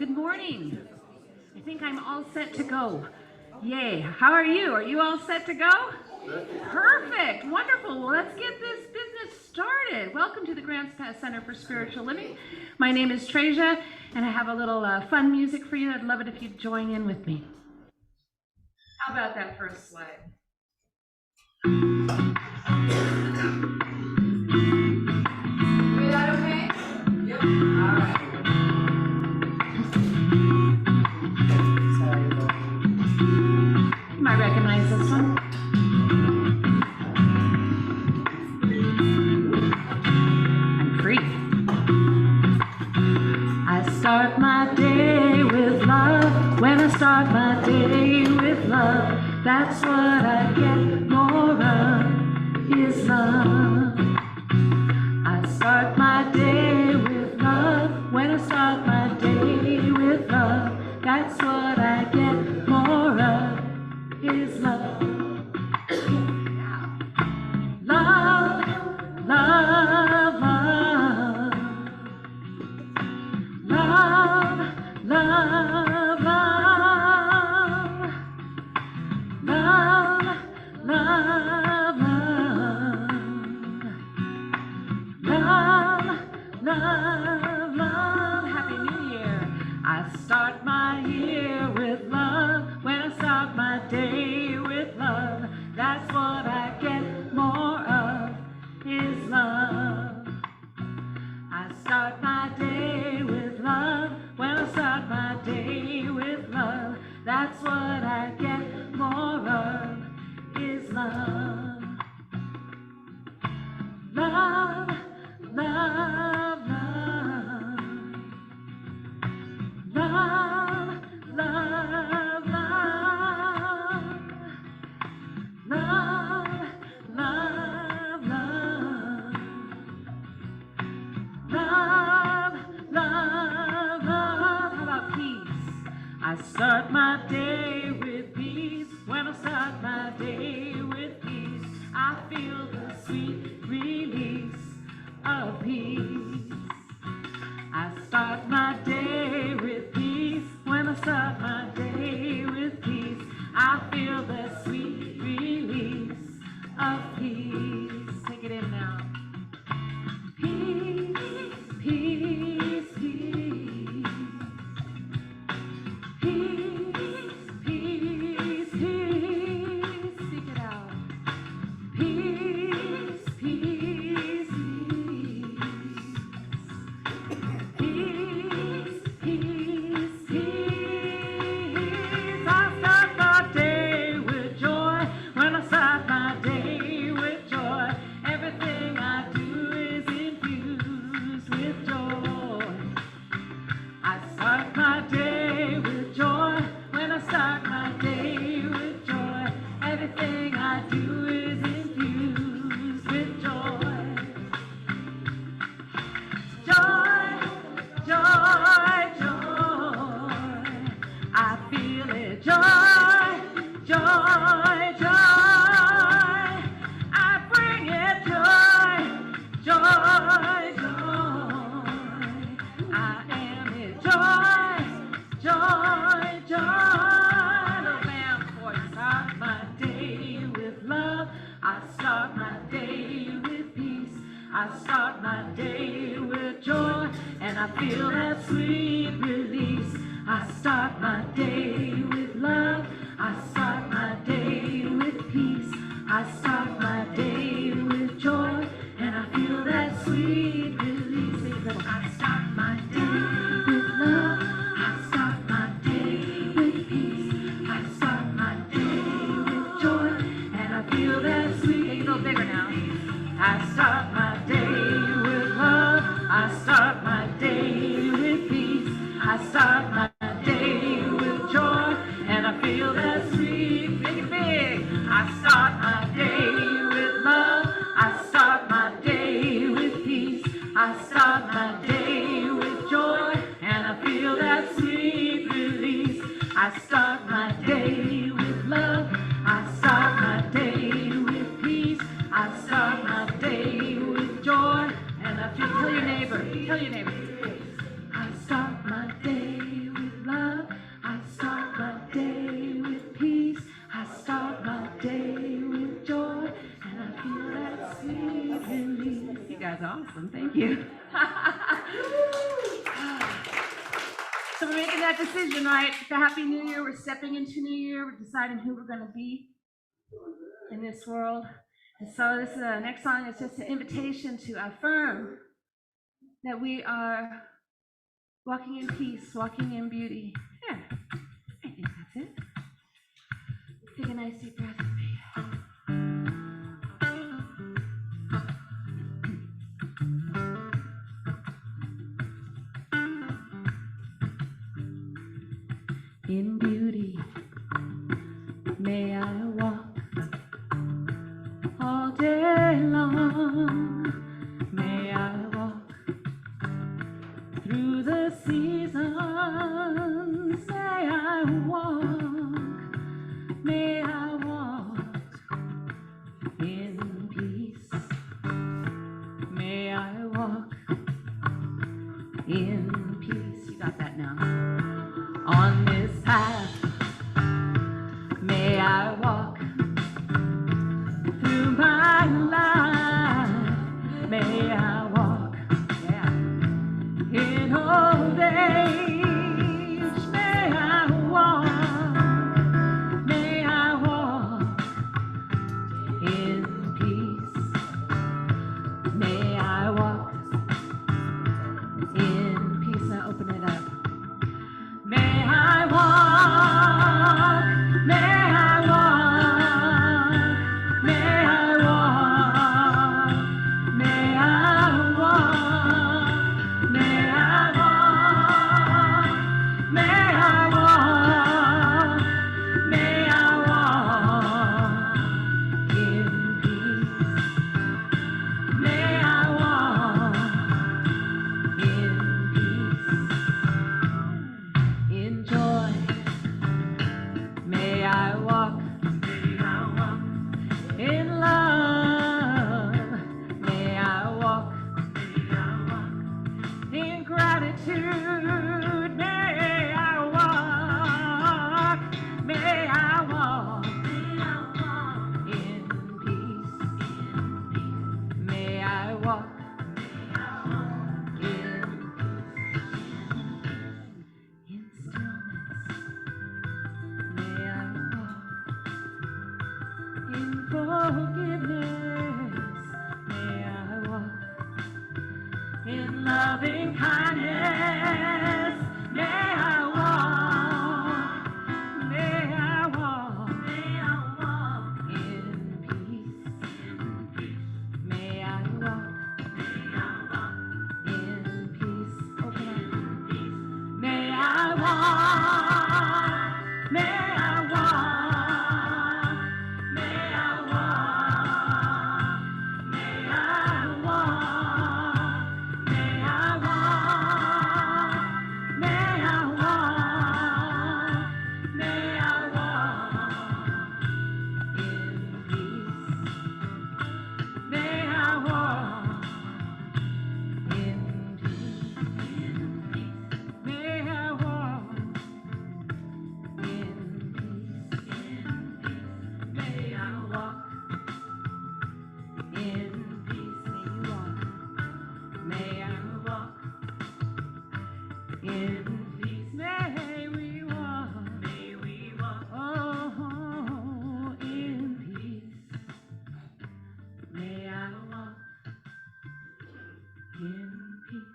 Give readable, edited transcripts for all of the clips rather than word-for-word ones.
Good morning. I think I'm all set to go. Yay. How are you? Are you all set to go? Perfect. Wonderful. Well, let's get this business started. Welcome to the Grants Pass Center for Spiritual Living. My name is Treja, and I have a little fun music for you. I'd love it if you'd join in with me. How about that first slide? Is that okay? Yep. All right. You might recognize this one. I'm free. I start my day with love. When I start my day with love, that's what I get more of, is love. I start my day with love. When I start my day with love, that's what I get more of, is love. Love, love, love. Love, love, love. Love, love, love. Love, love, love. Happy New Year. I start my year with love. When I start my day with love, that's what I get more of, is love. I start my day with love. When I start my day with love, that's what I get more of, is love. Love, love, love. Love, love, love. Love, love, love. Love, love, love. How about peace? I start my day with peace. When I start my day with peace, I feel the sweet release of peace. I start my day with peace. When I start my day with peace, I feel the sweet release of peace. Take it in now. Peace, peace, peace. Peace, peace, peace. Speak it out. Peace, peace, peace. Peace, peace, peace. I start my day with joy. When I start my day with joy, everything I do is infused with joy. I start my day with joy. When I start my day with joy, everything I do is infused with joy. Joy, joy, joy. I feel it. Joy, joy, joy. I bring it. Joy, joy, joy. I am it. Joy, joy, joy. Little band voice. Start my day with love. I start my day with peace. I start my day with joy, and I feel that sweet release. I start my day with love. I start my day with peace. I start my day with joy, and I feel that sweet release. I start my day with love. I start my day with peace. I start my day with joy, and I feel that sweet. Make it a little bigger now. I start my day with love. I start my day with peace. I start my day with joy, and I feel that sweet. Make it big. I start my day with love. I start my day with peace. I start my day with joy, and I feel that sweet release. I start my day with love. I start my day with peace. I start my day with joy, and I feel. Tell your neighbor. I start my day you. So we're making that decision, right? It's a Happy New Year. We're stepping into New Year. We're deciding who we're going to be in this world. And so this next song is just an invitation to affirm that we are walking in peace, walking in beauty. Yeah, I think that's it. Take a nice deep breath with me. In beauty, may I walk all day long. May I walk through the seasons. May I walk. May I walk in peace. May I walk in peace. You got that now. On this path, may I walk through my life. May I walk, yeah, in old age. May I walk. May I walk in peace. May I walk in peace. Now open it up. May I walk, may I walk, may I walk, may I walk, may I walk, may I walk, may I walk in peace. May I walk in peace. In joy, may I walk. In love, may I walk. In gratitude, may I walk. May I walk. In peace, may I walk. In stillness, may I walk. In forgiveness, may I walk. In loving kindness, may I walk. May I walk. May I walk. In peace, may I walk. May I walk. In peace, open up. May I walk. May I walk. May I walk. May I walk. May I walk. May I walk. May I walk in peace. May I walk in peace. May I walk in peace. May I walk in peace. May you walk. May I walk in peace. May we walk. May we walk. Oh, in peace. May I walk in peace.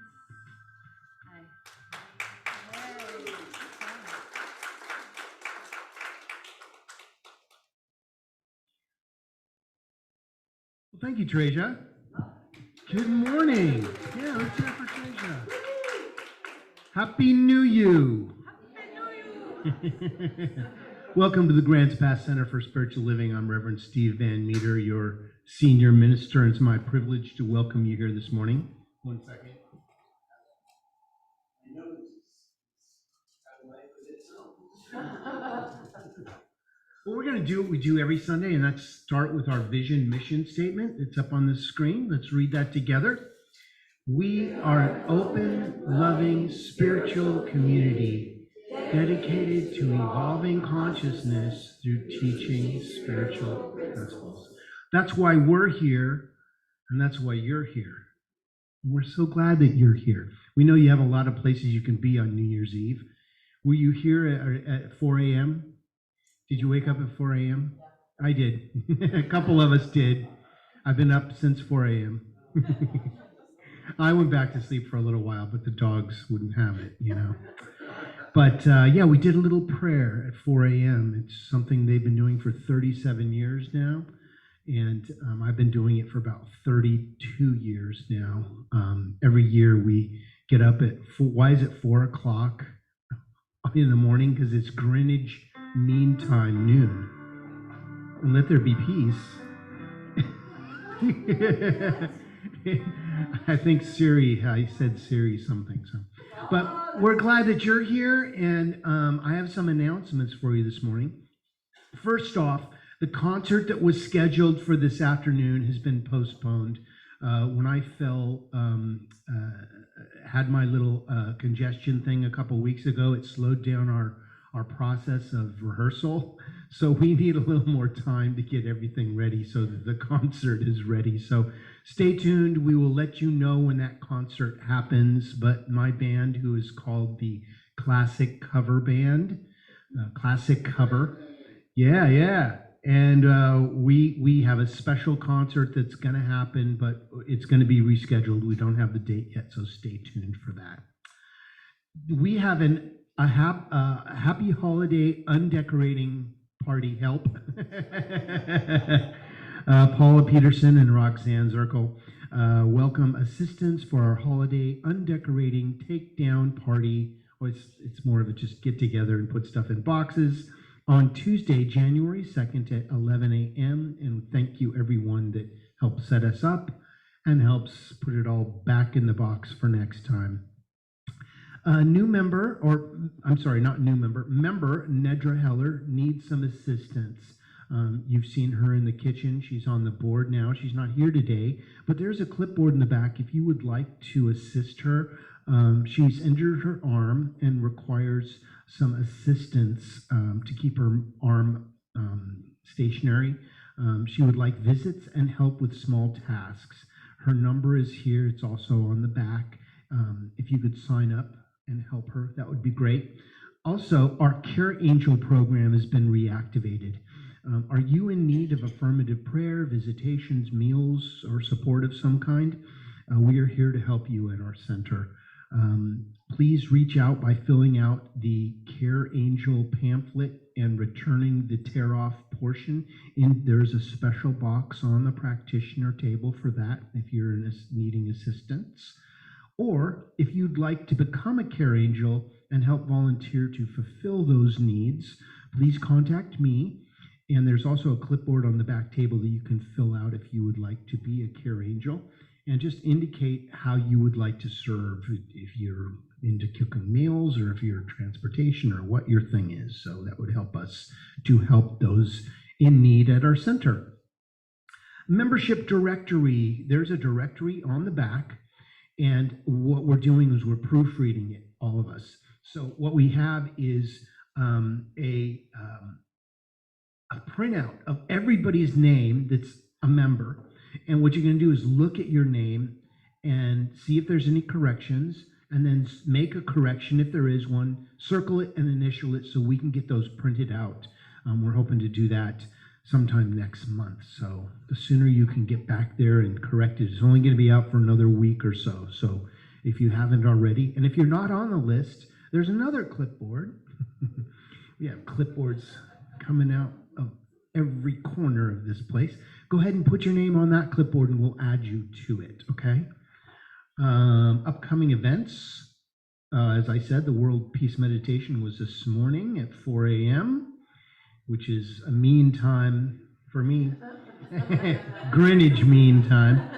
Well, thank you, Treja. Good morning. Yeah, let's hear it for Treja. Happy New You. Welcome to the Grants Pass Center for Spiritual Living. I'm Reverend Steve Van Meter, your senior minister, and it's my privilege to welcome you here this morning. One second. Well, we're going to do what we do every Sunday, and that's start with our vision mission statement. It's up on the screen. Let's read that together. We are an open, loving, spiritual community dedicated to evolving consciousness through teaching spiritual principles. That's why we're here, and that's why you're here. We're so glad that you're here. We know you have a lot of places you can be on New Year's Eve. Were you here at 4 a.m.? Did you wake up at 4 a.m.? I did. A couple of us did. I've been up since 4 a.m. I went back to sleep for a little while, but the dogs wouldn't have it, you know. But yeah, we did a little prayer at 4 a.m. It's something they've been doing for 37 years now. And I've been doing it for about 32 years now. Every year we get up at, why is it 4 o'clock in the morning? Because it's Greenwich Mean Time, noon. And let there be peace. I think I said Siri something. So, but we're glad that you're here, and I have some announcements for you this morning. First off, the concert that was scheduled for this afternoon has been postponed. When I had my little congestion thing a couple weeks ago, it slowed down our process of rehearsal. So we need a little more time to get everything ready so that the concert is ready. So stay tuned. We will let you know when that concert happens. But my band, who is called the Classic Cover Band, Classic Cover. Yeah. And we have a special concert that's going to happen, but it's going to be rescheduled. We don't have the date yet, so stay tuned for that. We have a happy holiday undecorating party help. Paula Peterson and Roxanne Zirkle welcome assistance for our holiday undecorating takedown party. Well, it's more of a just get together and put stuff in boxes on Tuesday, January 2nd at 11 a.m. And thank you everyone that helped set us up and helps put it all back in the box for next time. Member Nedra Heller needs some assistance. You've seen her in the kitchen. She's on the board now. She's not here today, but there's a clipboard in the back if you would like to assist her. She's injured her arm and requires some assistance to keep her arm stationary. She would like visits and help with small tasks. Her number is here. It's also on the back. If you could sign up and help her, that would be great. Also, our Care Angel program has been reactivated. Are you in need of affirmative prayer, visitations, meals, or support of some kind? We are here to help you at our center. Please reach out by filling out the Care Angel pamphlet and returning the tear-off portion. There's a special box on the practitioner table for that if you're needing assistance. Or if you'd like to become a Care Angel and help volunteer to fulfill those needs, please contact me. And there's also a clipboard on the back table that you can fill out if you would like to be a Care Angel. And just indicate how you would like to serve, if you're into cooking meals or if you're transportation or what your thing is. So that would help us to help those in need at our center. Membership directory. There's a directory on the back. And what we're doing is we're proofreading it, all of us. So what we have is a printout of everybody's name that's a member. And what you're going to do is look at your name and see if there's any corrections, and then make a correction if there is one, circle it and initial it so we can get those printed out. We're hoping to do that sometime next month. So the sooner you can get back there and correct it, it's only going to be out for another week or so. So if you haven't already, and if you're not on the list, there's another clipboard. We have clipboards coming out of every corner of this place. Go ahead and put your name on that clipboard and we'll add you to it, okay? Upcoming events. As I said, the World Peace Meditation was this morning at 4 a.m., which is a mean time for me. Greenwich Mean Time.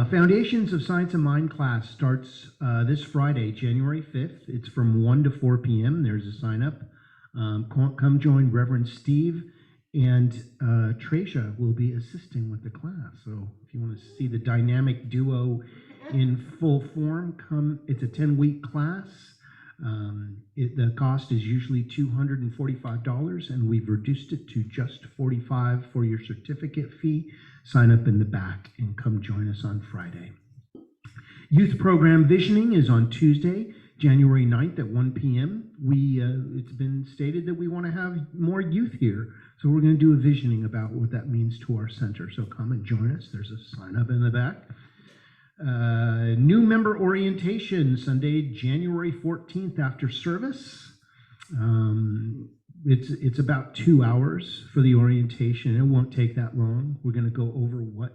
Foundations of Science and Mind class starts this Friday, January 5th. It's from 1 to 4 p.m. There's a sign up. Come join Reverend Steve, and Tracia will be assisting with the class. So if you want to see the dynamic duo in full form, come. It's a 10-week class. The cost is usually $245, and we've reduced it to just $45 for your certificate fee. Sign up in the back and come join us on Friday. Youth program visioning is on Tuesday, January 9th at 1 p.m. It's been stated that we want to have more youth here, so we're going to do a visioning about what that means to our center. So come and join us. There's a sign up in the back. New member orientation, Sunday, January 14th after service. It's about 2 hours for the orientation. It won't take that long. We're going to go over what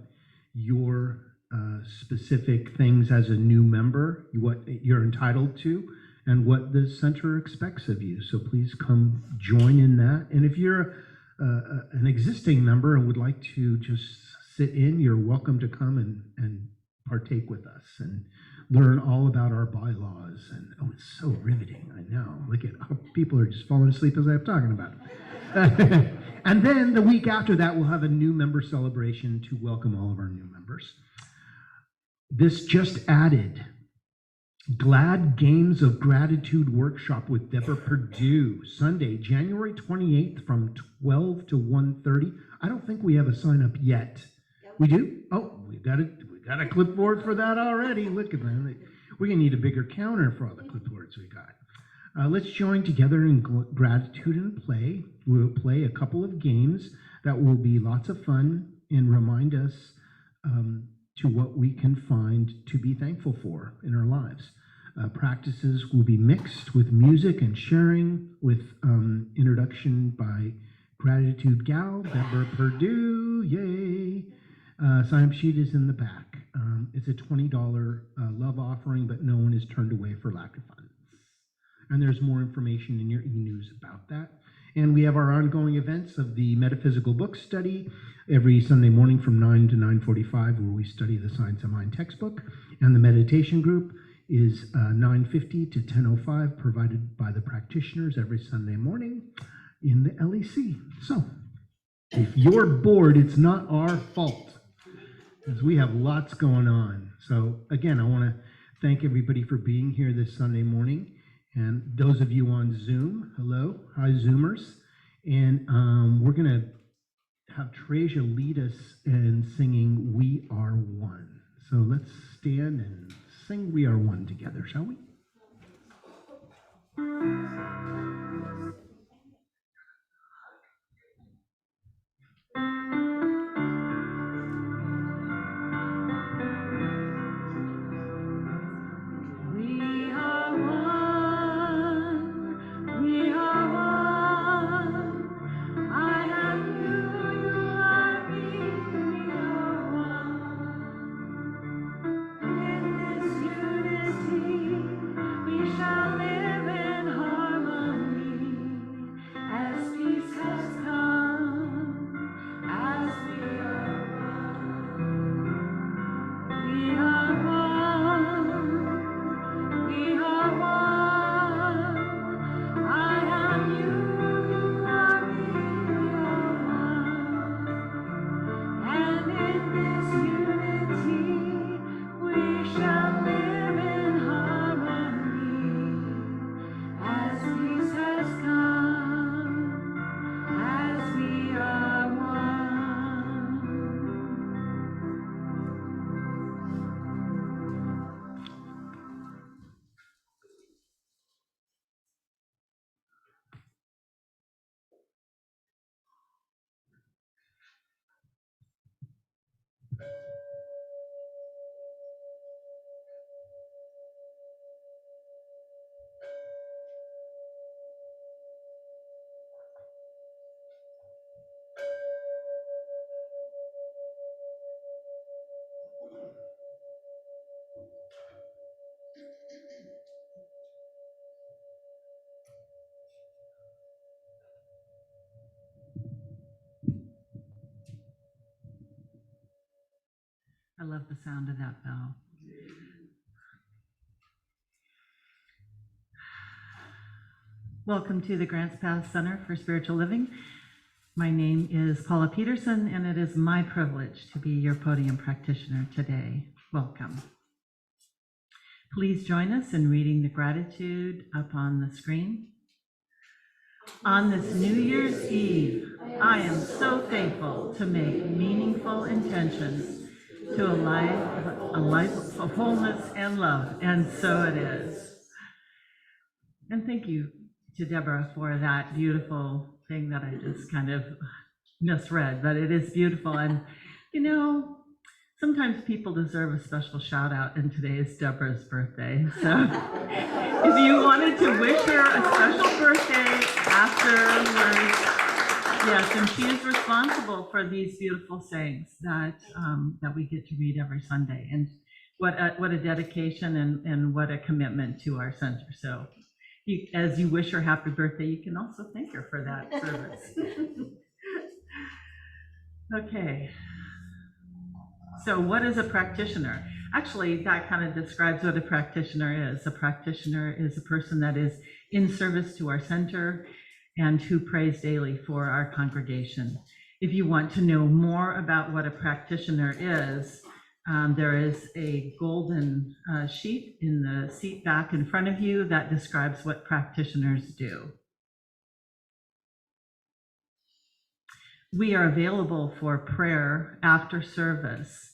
your specific things as a new member, what you're entitled to, and what the center expects of you. So please come join in that. And if you're an existing member and would like to just sit in, you're welcome to come and partake with us and learn all about our bylaws. And oh, it's so riveting. I know. Look at how people are just falling asleep as I'm talking about it. And then the week after that, we'll have a new member celebration to welcome all of our new members. This just added Glad Games of Gratitude workshop with Deborah Perdue, Sunday, January 28th from 12 to 1:30. I don't think we have a sign up yet. Yep. We do? Oh, we got a clipboard for that already. Look at that. We're going to need a bigger counter for all the clipboards we got. Let's join together in gratitude and play. We'll play a couple of games that will be lots of fun and remind us to what we can find to be thankful for in our lives. Practices will be mixed with music and sharing with introduction by Gratitude Gal, Deborah Perdue, yay. Sign-up sheet is in the back. It's a $20 love offering, but no one is turned away for lack of funds. And there's more information in your e-news about that. And we have our ongoing events of the Metaphysical Book Study every Sunday morning from 9 to 9:45, where we study the Science of Mind textbook. And the meditation group is 9:50 to 10:05, provided by the practitioners every Sunday morning in the LEC. So if you're bored, it's not our fault, because we have lots going on. So again, I want to thank everybody for being here this Sunday morning. And those of you on Zoom, hello, hi Zoomers. And we're going to have Treasure lead us in singing We Are One. So let's stand and sing We Are One together, shall we? I love the sound of that bell. Welcome to the Grants Path Center for Spiritual Living. My name is Paula Peterson, and it is my privilege to be your podium practitioner today. Welcome. Please join us in reading the gratitude up on the screen. On this New Year's Eve, I am so thankful to make meaningful intentions to a life of wholeness and love. And so it is. And thank you to Deborah for that beautiful thing that I just kind of misread, but it is beautiful. And, you know, sometimes people deserve a special shout out, and today is Deborah's birthday. So if you wanted to wish her a special birthday afterwards, yes, and she is responsible for these beautiful sayings that we get to read every Sunday. And what a dedication and what a commitment to our center. So as you wish her happy birthday, you can also thank her for that service. Okay. So what is a practitioner? Actually, that kind of describes what a practitioner is. A practitioner is a person that is in service to our center and who prays daily for our congregation. If you want to know more about what a practitioner is, there is a golden sheet in the seat back in front of you that describes what practitioners do. We are available for prayer after service.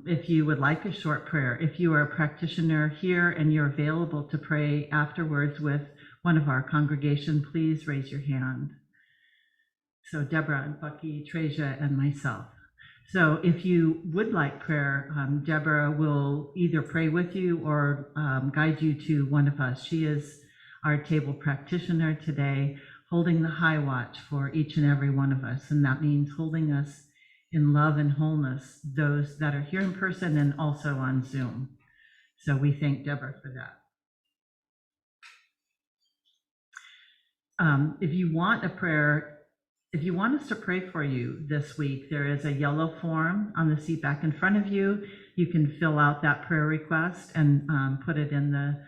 If you would like a short prayer, if you are a practitioner here and you're available to pray afterwards with one of our congregation, please raise your hand. So Deborah and Bucky, Treja, and myself. So if you would like prayer, Deborah will either pray with you or guide you to one of us. She is our table practitioner today, holding the high watch for each and every one of us. And that means holding us in love and wholeness, those that are here in person and also on Zoom. So we thank Deborah for that. If you want a prayer, if you want us to pray for you this week, there is a yellow form on the seat back in front of you. You can fill out that prayer request and put it in the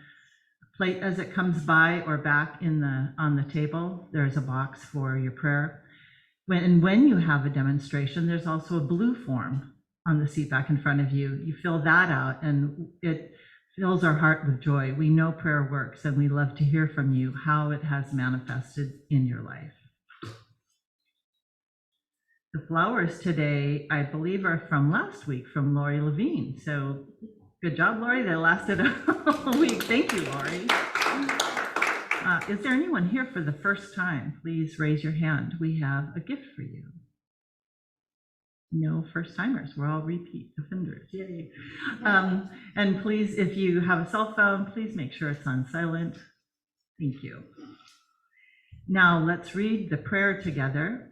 plate as it comes by or back on the table. There's a box for your prayer. When you have a demonstration, there's also a blue form on the seat back in front of you. You fill that out and it fills our heart with joy. We know prayer works and we love to hear from you how it has manifested in your life. The flowers today, I believe, are from last week from Lori Levine. So good job, Lori. They lasted a week. Thank you, Lori. Is there anyone here for the first time? Please raise your hand. We have a gift for you. No first timers. We're all repeat offenders. Yay. And please, if you have a cell phone, please make sure it's on silent. Thank you. Now let's read the prayer together.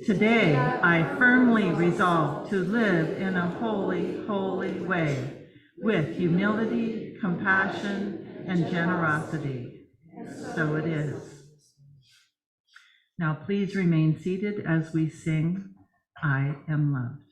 Today, I firmly resolve to live in a holy, holy way, with humility, compassion, and generosity. So it is. Now please remain seated as we sing, I Am Loved.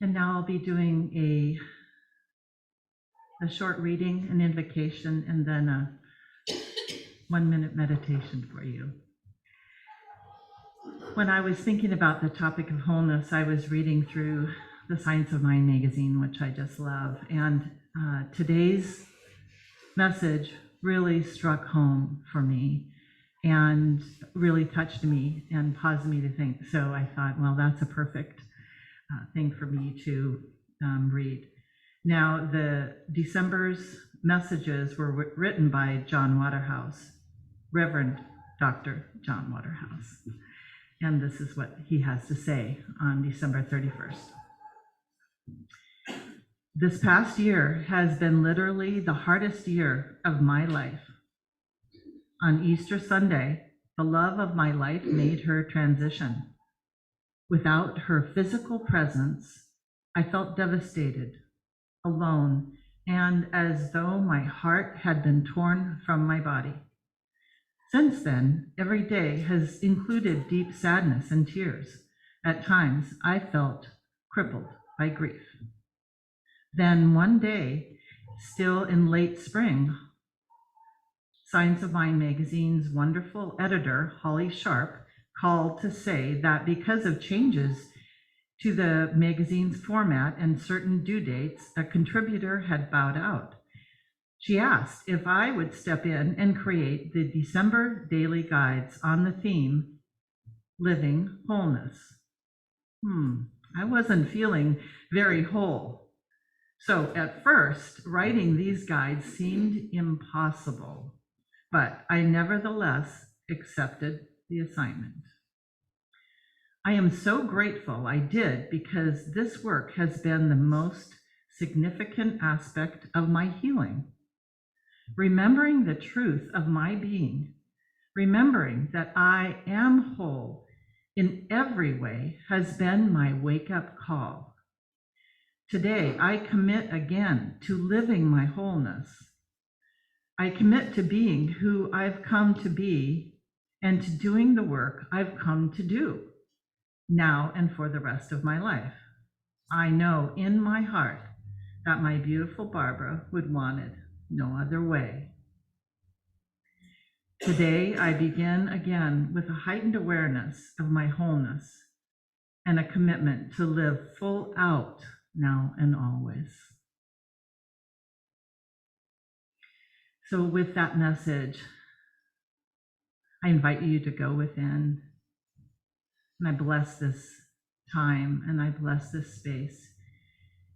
And now I'll be doing a short reading, an invocation, and then a 1-minute meditation for you. When I was thinking about the topic of wholeness, I was reading through the Science of Mind magazine, which I just love. And today's message really struck home for me and really touched me and caused me to think. So I thought, well, that's a perfect thing for me to read. Now, the December's messages were written by John Waterhouse, Reverend Dr. John Waterhouse. And this is what he has to say on December 31st. This past year has been literally the hardest year of my life. On Easter Sunday, the love of my life made her transition. Without her physical presence, I felt devastated, alone, and as though my heart had been torn from my body. Since then, every day has included deep sadness and tears. At times, I felt crippled by grief. Then one day, still in late spring, Signs of Mind magazine's wonderful editor, Holly Sharp, called to say that because of changes to the magazine's format and certain due dates, a contributor had bowed out. She asked if I would step in and create the December daily guides on the theme, Living Wholeness. I wasn't feeling very whole. So at first, writing these guides seemed impossible, but I nevertheless accepted the assignment. I am so grateful I did, because this work has been the most significant aspect of my healing. Remembering the truth of my being, remembering that I am whole in every way, has been my wake-up call. Today, I commit again to living my wholeness. I commit to being who I've come to be and to doing the work I've come to do, now and for the rest of my life. I know in my heart that my beautiful Barbara would want it no other way. Today, I begin again with a heightened awareness of my wholeness and a commitment to live full out now and always. So with that message, I invite you to go within, and I bless this time, and I bless this space,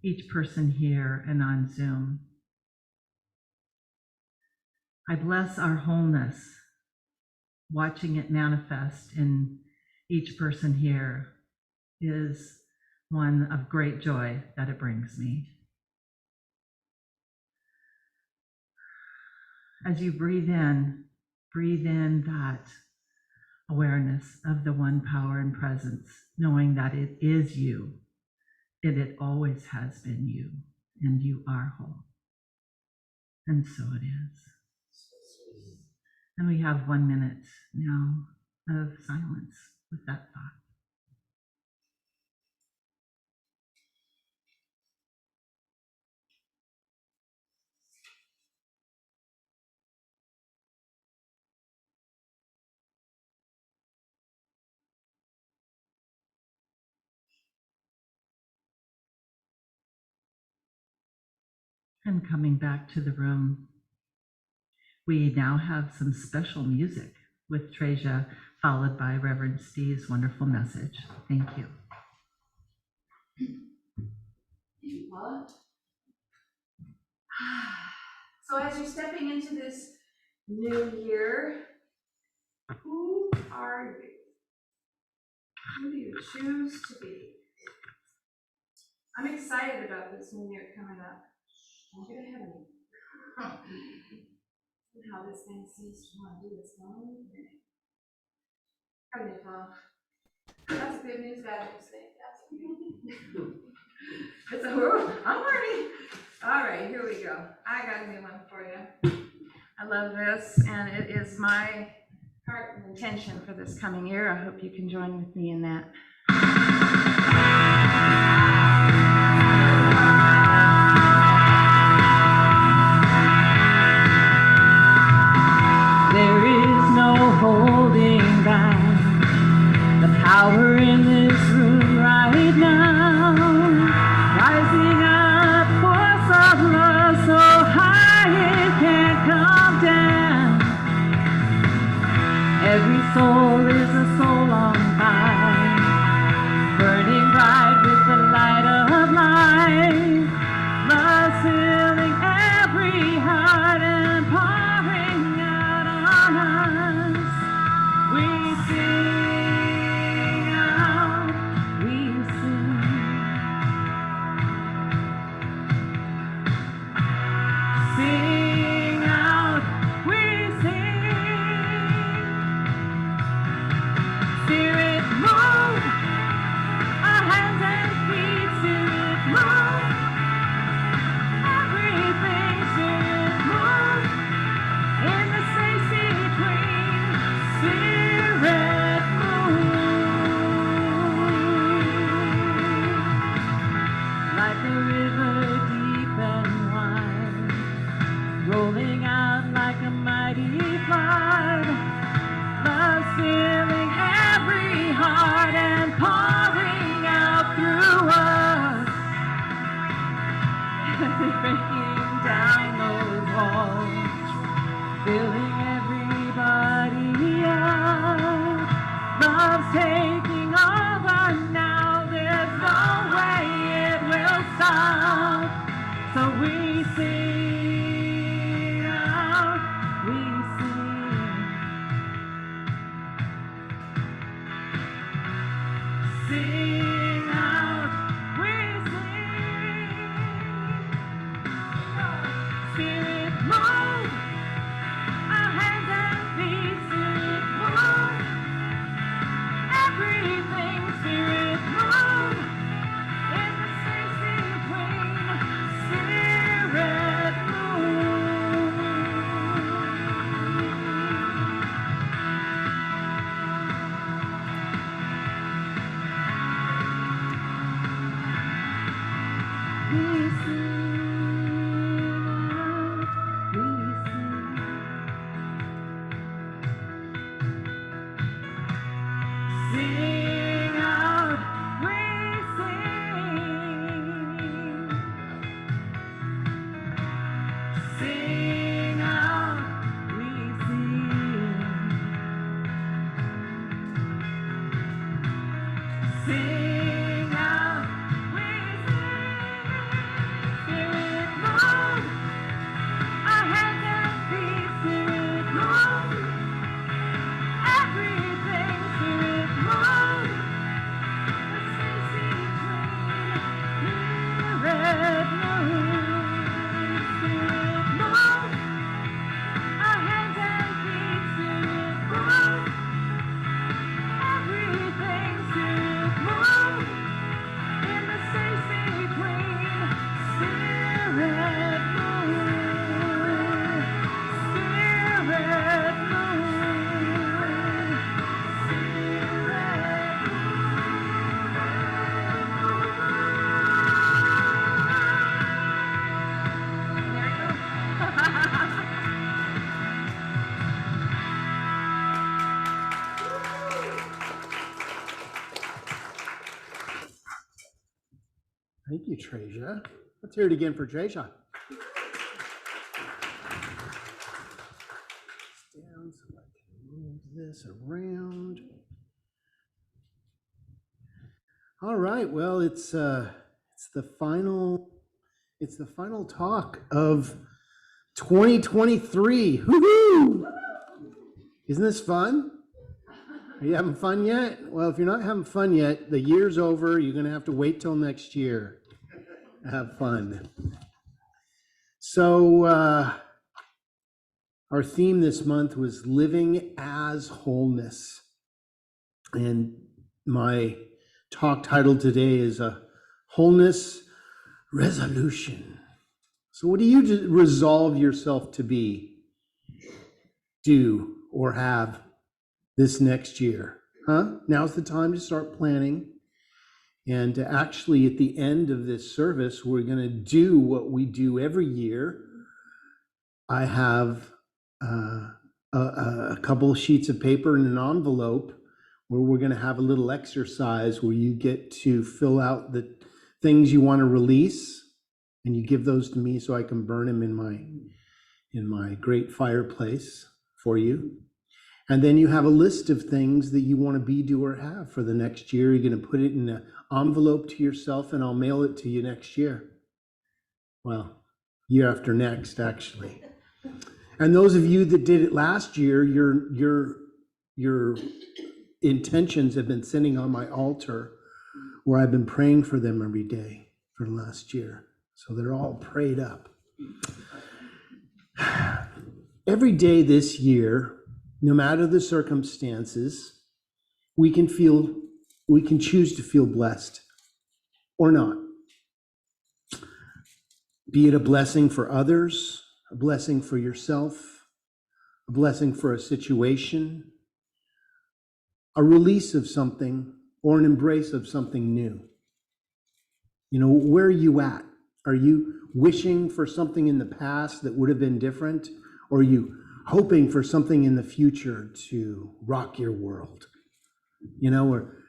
each person here and on Zoom. I bless our wholeness, watching it manifest in each person here is one of great joy that it brings me. As you breathe in that awareness of the one power and presence, knowing that it is you, and it always has been you, and you are whole. And so it is. And we have 1 minute now of silence with that thought. And coming back to the room, we now have some special music with Treja, followed by Reverend Steve's wonderful message. Thank you. So as you're stepping into this new year, who are you? Who do you choose to be? I'm excited about this new year coming up. Don't get ahead of me. How this thing seems to want to do its own thing. Pardon me, Paul. That's good news, bad news thing. That's okay. It's a whoo. I'm learning. All right, here we go. I got a new one for you. I love this, and it is my heart and intention for this coming year. I hope you can join with me in that. There is no holding back the power in this room right now, rising up, force of love so high it can't come down. Every soul is a soul on fire, burning bright with the Sing out, we sing. Sing out, we sing. Sing out, we sing. Spirit move, our hands and feet. Spirit move, everything. Spirit move, the space between. Spirit move, Spirit move, our hands and feet. Spirit move, everything. Spirit move. In the space between, Spirit move, Spirit Thank you, Treasure. Let's hear it again for Treasure. Down so I can move this around. All right, well, it's the final talk of 2023. Woohoo! Isn't this fun? Are you having fun yet? Well, if you're not having fun yet, the year's over. You're going to have to wait till next year. Have fun. So, our theme this month was living as wholeness. And my talk title today is a Wholeness Resolution. So, what do you resolve yourself to be, do, or have this next year? Now's the time to start planning. And actually, at the end of this service, we're going to do what we do every year. I have a couple of sheets of paper and an envelope where we're going to have a little exercise where you get to fill out the things you want to release, and you give those to me so I can burn them in my great fireplace for you. And then you have a list of things that you want to be, do, or have for the next year. You're going to put it in an envelope to yourself, and I'll mail it to you next year. Well, year after next, actually. And those of you that did it last year, your intentions have been sitting on my altar where I've been praying for them every day for the last year. So they're all prayed up. Every day this year, no matter the circumstances, we can choose to feel blessed or not. Be it a blessing for others, a blessing for yourself, a blessing for a situation, a release of something, or an embrace of something new. You know, where are you at? Are you wishing for something in the past that would have been different? Or are you hoping for something in the future to rock your world? You know, or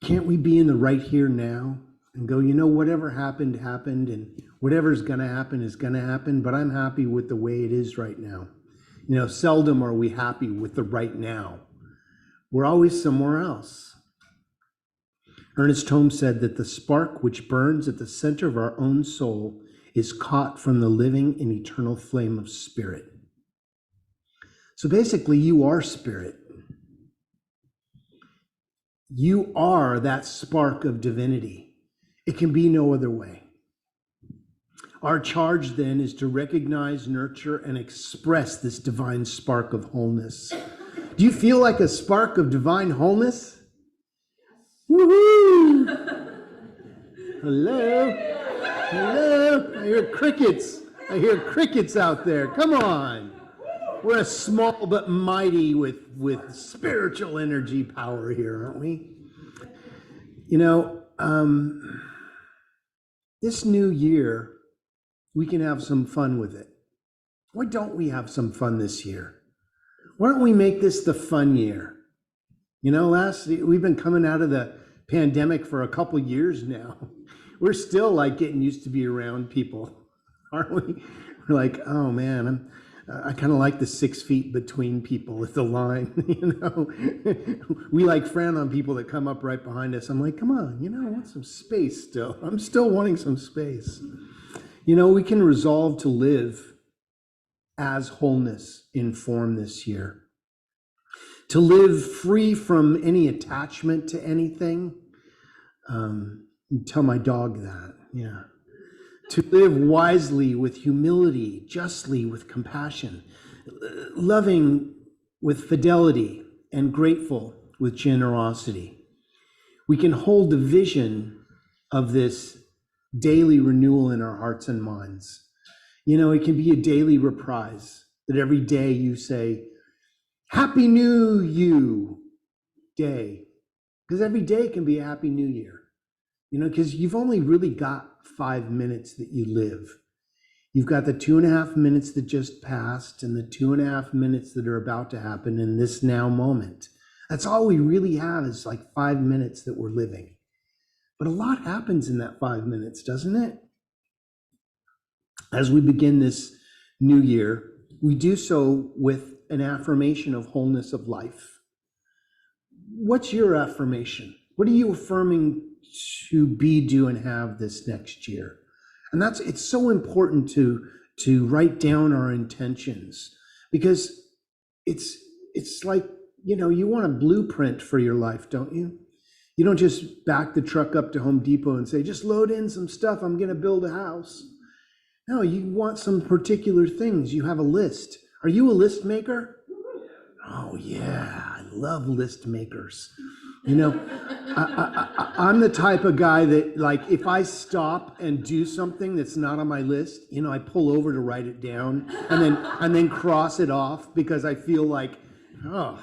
can't we be in the right here now and go, you know, whatever happened, happened, and whatever's going to happen is going to happen, but I'm happy with the way it is right now. You know, seldom are we happy with the right now. We're always somewhere else. Ernest Holmes said that the spark which burns at the center of our own soul is caught from the living and eternal flame of spirit. So basically, you are spirit. You are that spark of divinity. It can be no other way. Our charge then is to recognize, nurture, and express this divine spark of wholeness. Do you feel like a spark of divine wholeness? Woohoo! Hello? Hello? I hear crickets. I hear crickets out there. Come on. We're a small but mighty with spiritual energy power here, aren't we? You know, this new year, we can have some fun with it. Why don't we have some fun this year? Why don't we make this the fun year? You know, we've been coming out of the pandemic for a couple years now. We're still like getting used to be around people, aren't we? We're like, oh man, I kind of like the 6 feet between people with the line, you know? We like frown on people that come up right behind us. I'm like, come on, you know, I want some space still. I'm still wanting some space. You know, we can resolve to live as wholeness in form this year. To live free from any attachment to anything. Tell my dog that, yeah. To live wisely with humility, justly with compassion, loving with fidelity, and grateful with generosity. We can hold the vision of this daily renewal in our hearts and minds. You know, it can be a daily reprise that every day you say, Happy New You Day. Because every day can be a Happy New Year. You know, because you've only really got 5 minutes that you live. You've got the 2.5 minutes that just passed and the 2.5 minutes that are about to happen in this now moment. That's all we really have is like 5 minutes that we're living. But a lot happens in that 5 minutes, doesn't it? As we begin this new year, we do so with an affirmation of wholeness of life. What's your affirmation? What are you affirming to be, do, and have this next year? And it's so important to write down our intentions, because it's like, you know, you want a blueprint for your life, don't you? You don't just back the truck up to Home Depot and say, just load in some stuff, I'm going to build a house. No, you want some particular things. You have a list. Are you a list maker? Oh yeah, I love list makers. You know, I'm the type of guy that, like, if I stop and do something that's not on my list, you know, I pull over to write it down and then cross it off, because I feel like, oh,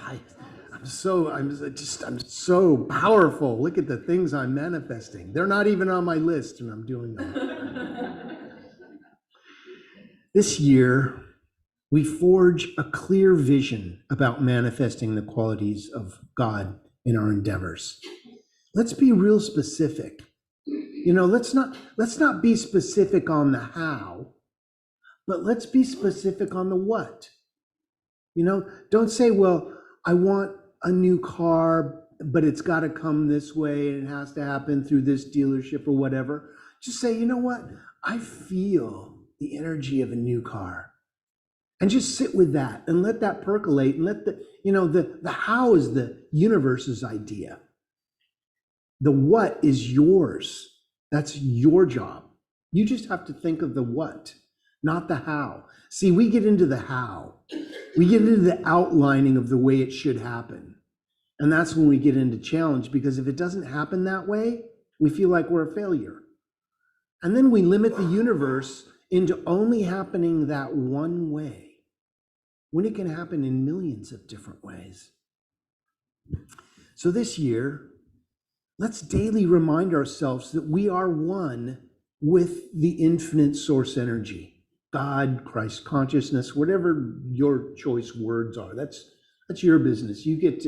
I'm so powerful. Look at the things I'm manifesting. They're not even on my list, and I'm doing them. This year, we forge a clear vision about manifesting the qualities of God in our endeavors. Let's be real specific. You know, let's not be specific on the how, but let's be specific on the what. You know, don't say, well, I want a new car, but it's got to come this way and it has to happen through this dealership or whatever. Just say, you know what? I feel the energy of a new car. And just sit with that and let that percolate, and let the how is the universe's idea. The what is yours. That's your job. You just have to think of the what, not the how. See, we get into the how. We get into the outlining of the way it should happen. And that's when we get into challenge, because if it doesn't happen that way, we feel like we're a failure. And then we limit the universe into only happening that one way, when it can happen in millions of different ways. So this year, let's daily remind ourselves that we are one with the infinite source energy, God, Christ consciousness, whatever your choice words are. That's your business. You get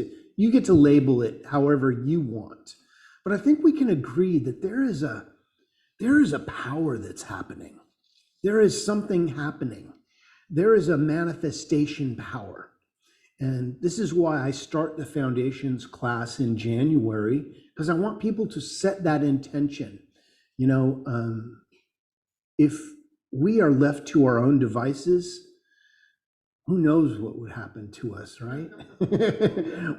to label it however you want. But I think we can agree that there is a power that's happening. There is something happening. There is a manifestation power. And this is why I start the Foundations class in January, because I want people to set that intention. You know, if we are left to our own devices, who knows what would happen to us, right?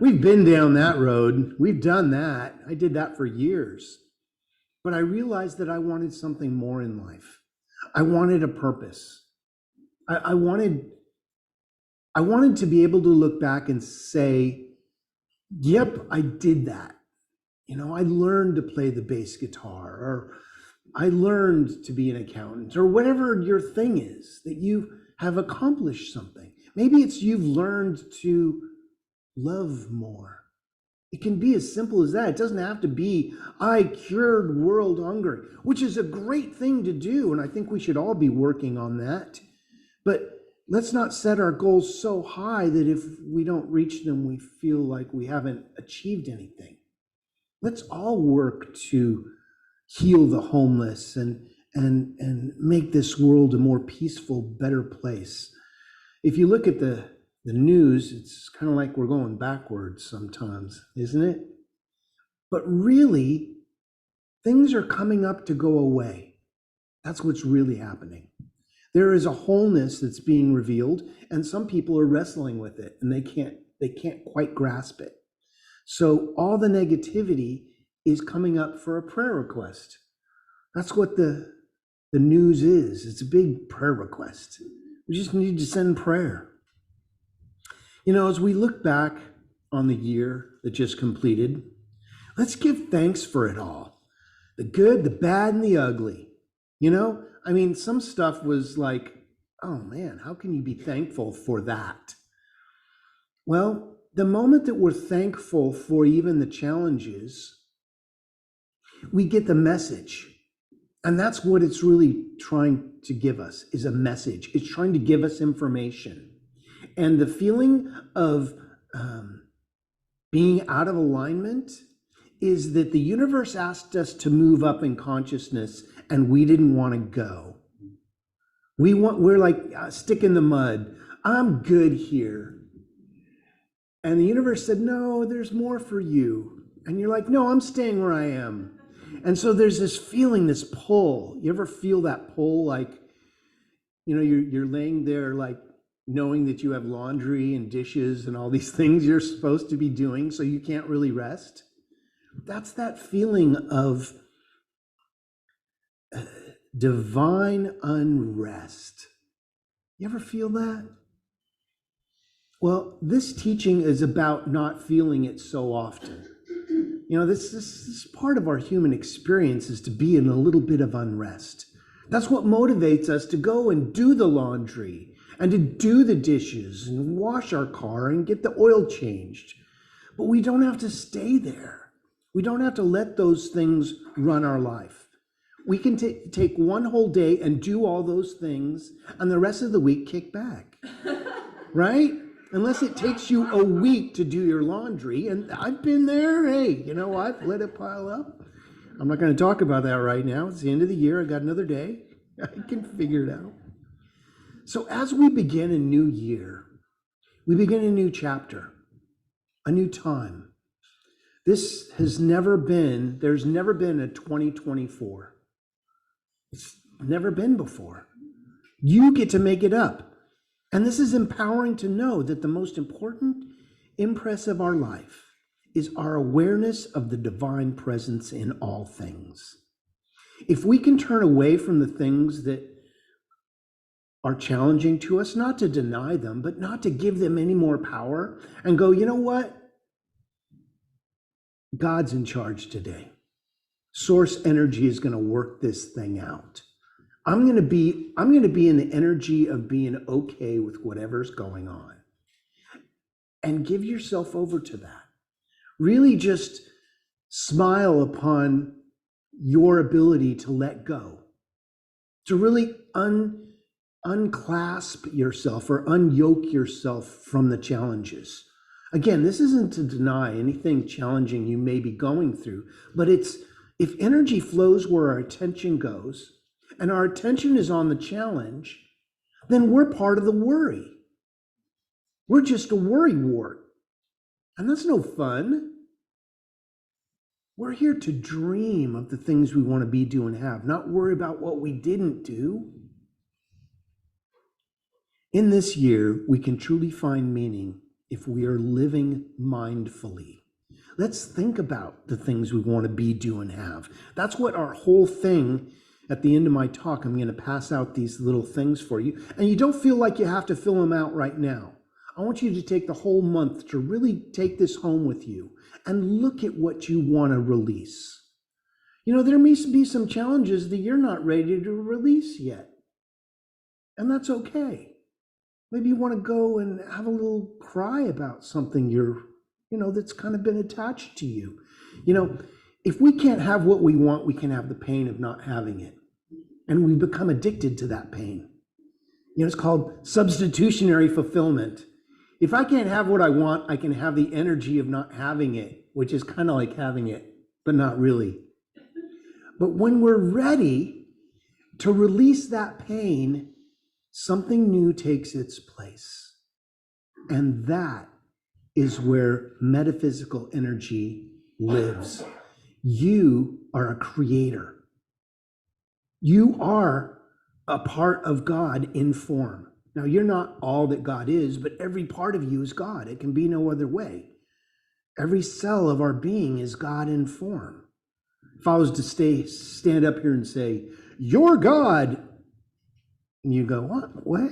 We've been down that road. We've done that. I did that for years. But I realized that I wanted something more in life. I wanted a purpose. I wanted to be able to look back and say, yep, I did that. You know, I learned to play the bass guitar, or I learned to be an accountant, or whatever your thing is, that you have accomplished something. Maybe it's you've learned to love more. It can be as simple as that. It doesn't have to be, I cured world hunger, which is a great thing to do. And I think we should all be working on that. But let's not set our goals so high that if we don't reach them, we feel like we haven't achieved anything. Let's all work to heal the homeless and make this world a more peaceful, better place. If you look at the news, it's kind of like we're going backwards sometimes, isn't it? But really, things are coming up to go away. That's what's really happening. There is a wholeness that's being revealed, and some people are wrestling with it, and they can't quite grasp it. So all the negativity is coming up for a prayer request. That's what the news is. It's a big prayer request. We just need to send prayer. You know, as we look back on the year that just completed, let's give thanks for it all. The good, the bad, and the ugly. You know, I mean, some stuff was like, oh man, how can you be thankful for that? Well, the moment that we're thankful for even the challenges, we get the message. And that's what it's really trying to give us, is a message. It's trying to give us information. And the feeling of being out of alignment is that the universe asked us to move up in consciousness and we didn't want to go. We're like a stick in the mud. I'm good here. And the universe said, no, there's more for you. And you're like, no, I'm staying where I am. And so there's this feeling, this pull. You ever feel that pull? Like, you know, you're laying there like knowing that you have laundry and dishes and all these things you're supposed to be doing, so you can't really rest. That's that feeling of divine unrest. You ever feel that? Well, this teaching is about not feeling it so often. You know, this is part of our human experience, is to be in a little bit of unrest. That's what motivates us to go and do the laundry and to do the dishes and wash our car and get the oil changed. But we don't have to stay there. We don't have to let those things run our life. We can take one whole day and do all those things, and the rest of the week kick back, right? Unless it takes you a week to do your laundry, and I've been there. Hey, you know what? Let it pile up. I'm not going to talk about that right now. It's the end of the year. I got another day. I can figure it out. So as we begin a new year, we begin a new chapter, a new time. There's never been a 2024. It's never been before. You get to make it up. And this is empowering to know that the most important impress of our life is our awareness of the divine presence in all things. If we can turn away from the things that are challenging to us, not to deny them, but not to give them any more power, and go, you know what? God's in charge today. Source energy is going to work this thing out. I'm going to be in the energy of being okay with whatever's going on. And give yourself over to that. Really just smile upon your ability to let go. To really unclasp yourself or unyoke yourself from the challenges. Again, this isn't to deny anything challenging you may be going through, but it's, if energy flows where our attention goes, and our attention is on the challenge, then we're part of the worry. We're just a worry wart. And that's no fun. We're here to dream of the things we want to be, do, and have, not worry about what we didn't do. In this year, we can truly find meaning if we are living mindfully. Let's think about the things we want to be, do, and have. That's what our whole thing. At the end of my talk, I'm going to pass out these little things for you. And you don't feel like you have to fill them out right now. I want you to take the whole month to really take this home with you and look at what you want to release. You know, there may be some challenges that you're not ready to release yet. And that's okay. Maybe you want to go and have a little cry about something that's kind of been attached to you. You know, if we can't have what we want, we can have the pain of not having it. And we become addicted to that pain. It's called substitutionary fulfillment. If I can't have what I want, I can have the energy of not having it, which is kind of like having it, but not really. But when we're ready to release that pain, something new takes its place. And that is where metaphysical energy lives. You are a creator. You are a part of God in form. Now, you're not all that God is, but every part of you is God. It can be no other way. Every cell of our being is God in form. If I was to stand up here and say, "You're God," and you go, What?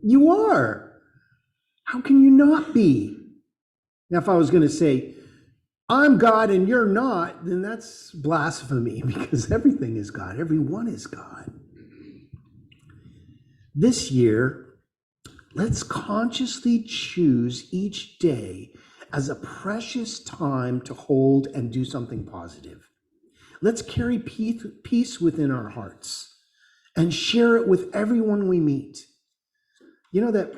You are. How can you not be? Now, if I was going to say, "I'm God and you're not," then that's blasphemy, because everything is God. Everyone is God. This year, let's consciously choose each day as a precious time to hold and do something positive. Let's carry peace within our hearts and share it with everyone we meet. You know that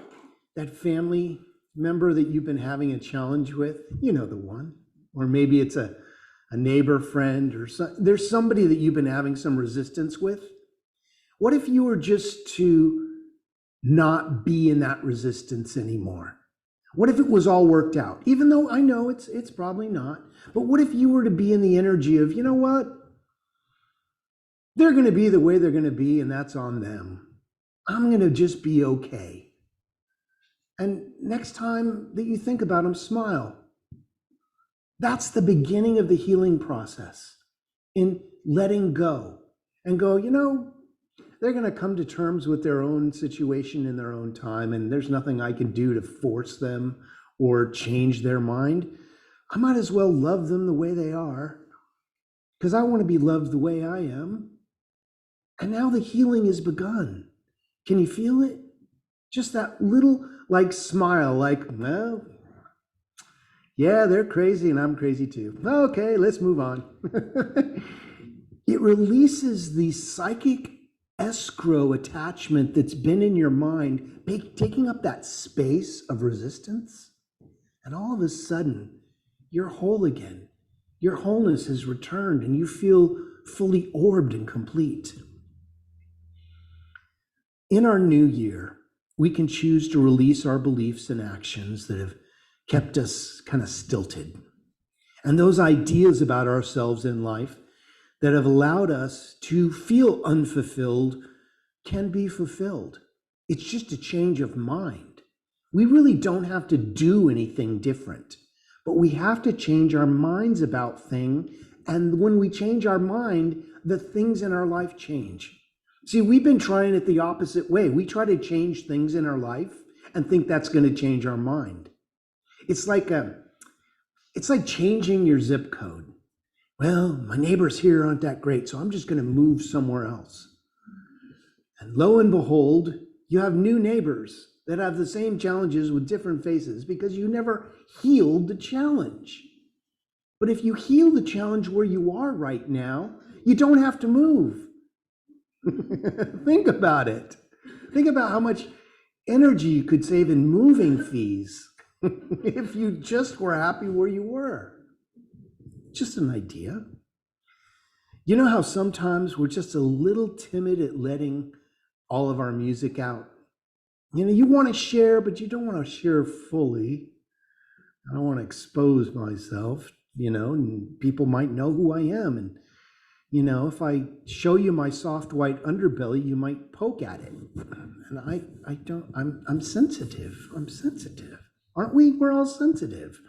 family member that you've been having a challenge with? You know the one. Or maybe it's a neighbor friend, or there's somebody that you've been having some resistance with. What if you were just to not be in that resistance anymore? What if it was all worked out? Even though I know it's probably not. But what if you were to be in the energy of, you know what? They're going to be the way they're going to be, and that's on them. I'm going to just be okay. And next time that you think about them, smile. That's the beginning of the healing process, in letting go and go, they're going to come to terms with their own situation in their own time, and there's nothing I can do to force them or change their mind. I might as well love them the way they are, because I want to be loved the way I am. And now the healing has begun. Can you feel it? Just that little smile, well, yeah, they're crazy and I'm crazy too. Okay, let's move on. It releases the psychic escrow attachment that's been in your mind, taking up that space of resistance. And all of a sudden, you're whole again. Your wholeness has returned and you feel fully orbed and complete. In our new year, we can choose to release our beliefs and actions that have kept us kind of stilted. And those ideas about ourselves in life that have allowed us to feel unfulfilled can be fulfilled. It's just a change of mind. We really don't have to do anything different, but we have to change our minds about things. And when we change our mind, the things in our life change. See, we've been trying it the opposite way. We try to change things in our life and think that's going to change our mind. It's like changing your zip code. Well, my neighbors here aren't that great, so I'm just going to move somewhere else. And lo and behold, you have new neighbors that have the same challenges with different faces because you never healed the challenge. But if you heal the challenge where you are right now, you don't have to move. Think about it. Think about how much energy you could save in moving fees if you just were happy where you were. Just an idea. You know how sometimes we're just a little timid at letting all of our music out? You want to share, but you don't want to share fully. I don't want to expose myself, and people might know who I am. And, if I show you my soft white underbelly, you might poke at it. And I'm sensitive. I'm sensitive. Aren't we? We're all sensitive.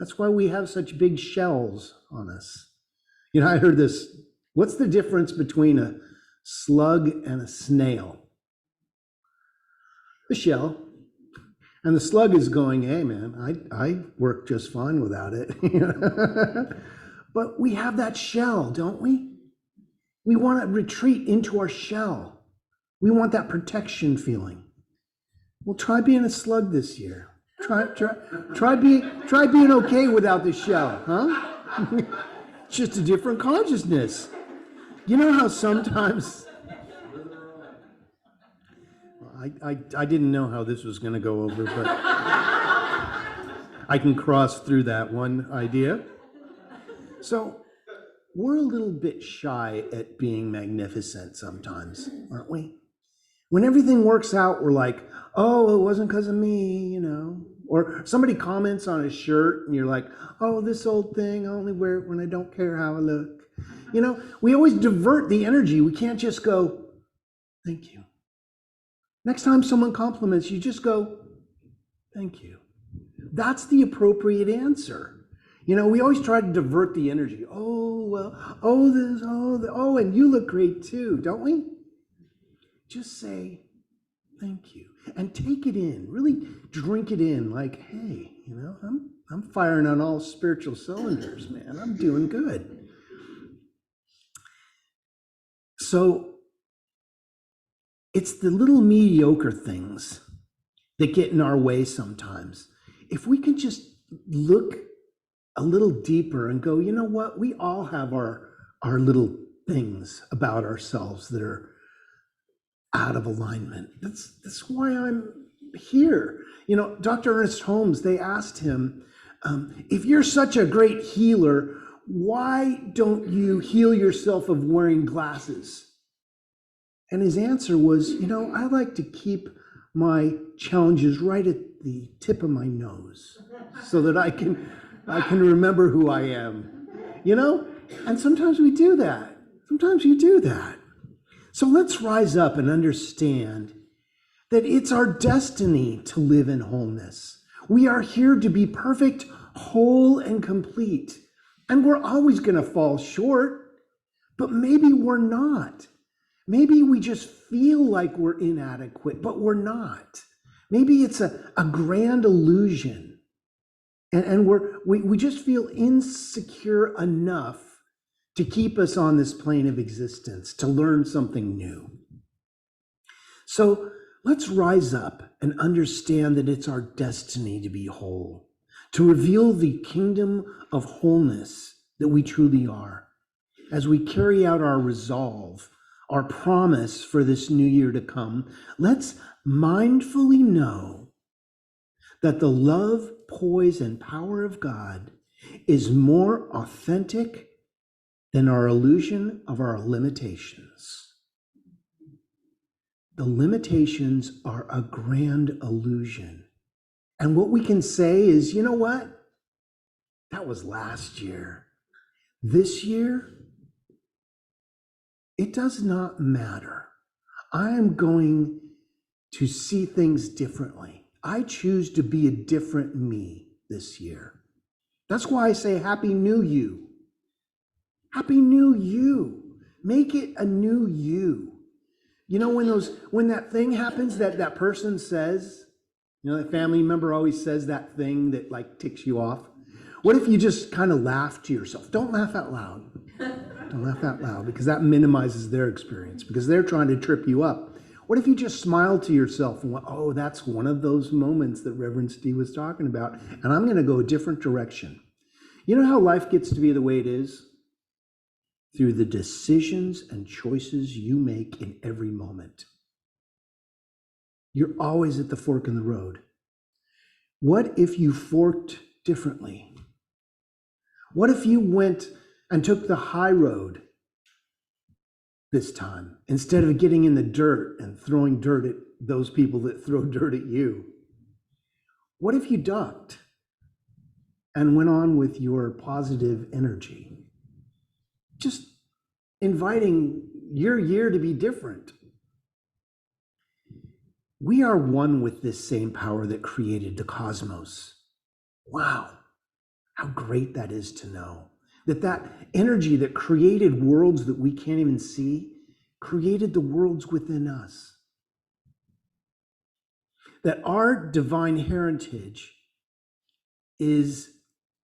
That's why we have such big shells on us. I heard this. What's the difference between a slug and a snail? The shell. And the slug is going, hey man, I work just fine without it. But we have that shell, don't we? We want to retreat into our shell. We want that protection feeling. Well, try being a slug this year. Try being okay without the shell, huh? It's just a different consciousness. You know how sometimes I didn't know how this was going to go over, but I can cross through that one idea. So we're a little bit shy at being magnificent sometimes, aren't we? When everything works out, we're like, oh, it wasn't because of me, you know. Or somebody comments on a shirt and you're like, oh, this old thing, I only wear it when I don't care how I look. You know, we always divert the energy. We can't just go, thank you. Next time someone compliments you, just go, thank you. That's the appropriate answer. You know, we always try to divert the energy. Oh, well, oh, this, oh, and you look great too, don't we? Just say, thank you. And take it in, really drink it in like, hey, you know, I'm firing on all spiritual cylinders, man. I'm doing good. So it's the little mediocre things that get in our way sometimes. If we can just look a little deeper and go, you know what, we all have our little things about ourselves that are out of alignment. That's why I'm here. You know, Dr. Ernest Holmes, they asked him, if you're such a great healer, why don't you heal yourself of wearing glasses? And his answer was, you know, I like to keep my challenges right at the tip of my nose so that I can remember who I am, you know? And sometimes we do that. Sometimes you do that. So let's rise up and understand that it's our destiny to live in wholeness. We are here to be perfect, whole, and complete. And we're always going to fall short, but maybe we're not. Maybe we just feel like we're inadequate, but we're not. Maybe it's a grand illusion. And we just feel insecure enough to keep us on this plane of existence, to learn something new. So let's rise up and understand that it's our destiny to be whole, to reveal the kingdom of wholeness that we truly are, as we carry out our resolve, our promise for this new year to come. Let's mindfully know that the love, poise, and power of God is more authentic than our illusion of our limitations. The limitations are a grand illusion. And what we can say is, you know what? That was last year. This year, it does not matter. I am going to see things differently. I choose to be a different me this year. That's why I say Happy New You. Happy New You. Make it a new you. You know, when that thing happens that person says, you know, that family member always says that thing that like ticks you off. What if you just kind of laugh to yourself? Don't laugh out loud. Don't laugh out loud, because that minimizes their experience, because they're trying to trip you up. What if you just smile to yourself and went, oh, that's one of those moments that Reverend Steve was talking about, and I'm going to go a different direction. You know how life gets to be the way it is? Through the decisions and choices you make in every moment. You're always at the fork in the road. What if you forked differently? What if you went and took the high road this time, instead of getting in the dirt and throwing dirt at those people that throw dirt at you? What if you ducked and went on with your positive energy? Just inviting your year to be different. We are one with this same power that created the cosmos. Wow, how great that is to know. That energy that created worlds that we can't even see, created the worlds within us. That our divine heritage is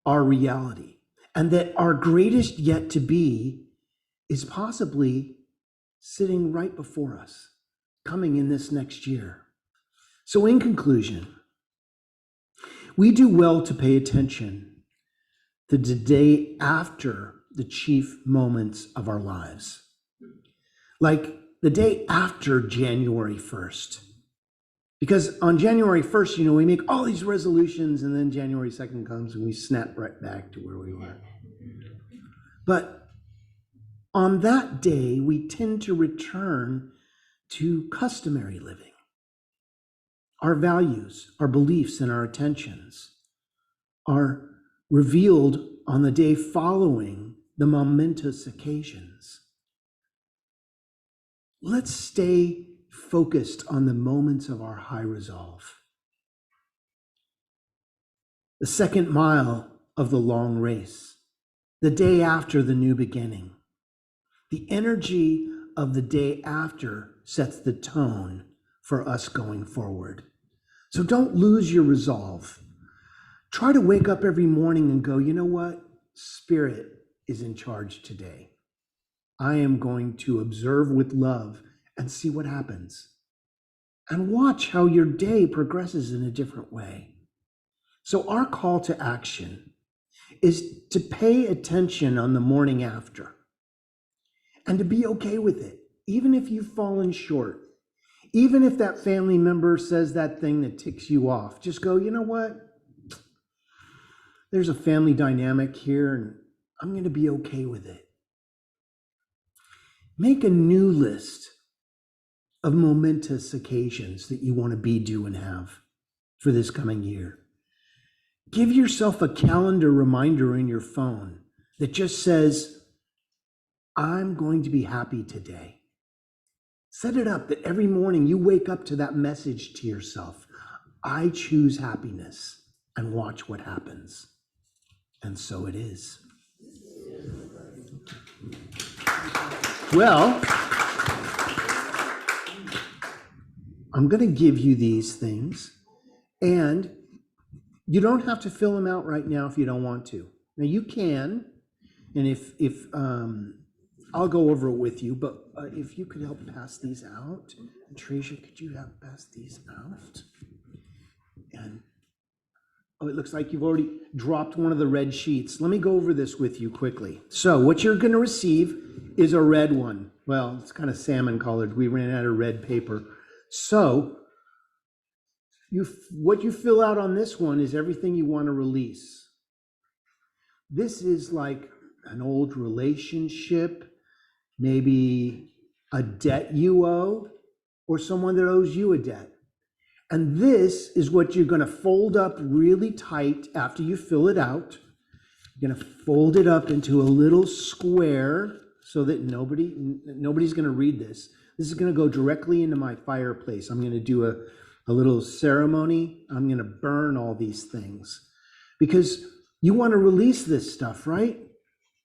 our reality, and that our greatest yet to be is possibly sitting right before us, coming in this next year. So in conclusion, we do well to pay attention to the day after the chief moments of our lives. Like the day after January 1st, Because on January 1st, we make all these resolutions, and then January 2nd comes and we snap right back to where we were. But on that day, we tend to return to customary living. Our values, our beliefs, and our attentions are revealed on the day following the momentous occasions. Let's stay focused on the moments of our high resolve. The second mile of the long race, the day after the new beginning. The energy of the day after sets the tone for us going forward. So don't lose your resolve. Try to wake up every morning and go, you know what? Spirit is in charge today. I am going to observe with love and see what happens. And watch how your day progresses in a different way. So our call to action is to pay attention on the morning after and to be okay with it, even if you've fallen short. Even if that family member says that thing that ticks you off, just go, you know what? There's a family dynamic here and I'm going to be okay with it. Make a new list of momentous occasions that you want to be, do, and have for this coming year. Give yourself a calendar reminder in your phone that just says, I'm going to be happy today. Set it up that every morning you wake up to that message to yourself. I choose happiness, and watch what happens. And so it is. Well, I'm going to give you these things, and you don't have to fill them out right now if you don't want to. Now you can, and if I'll go over it with you, but if you could help pass these out. And Tracia, could you help pass these out? And it looks like you've already dropped one of the red sheets. Let me go over this with you quickly. So what you're going to receive is a red one. Well, it's kind of salmon colored. We ran out of red paper. So what you fill out on this one is everything you want to release. This is like an old relationship, maybe a debt you owe, or someone that owes you a debt. And this is what you're going to fold up really tight after you fill it out. You're going to fold it up into a little square so that nobody's going to read this. This is going to go directly into my fireplace. I'm going to do a little ceremony. I'm going to burn all these things because you want to release this stuff, right?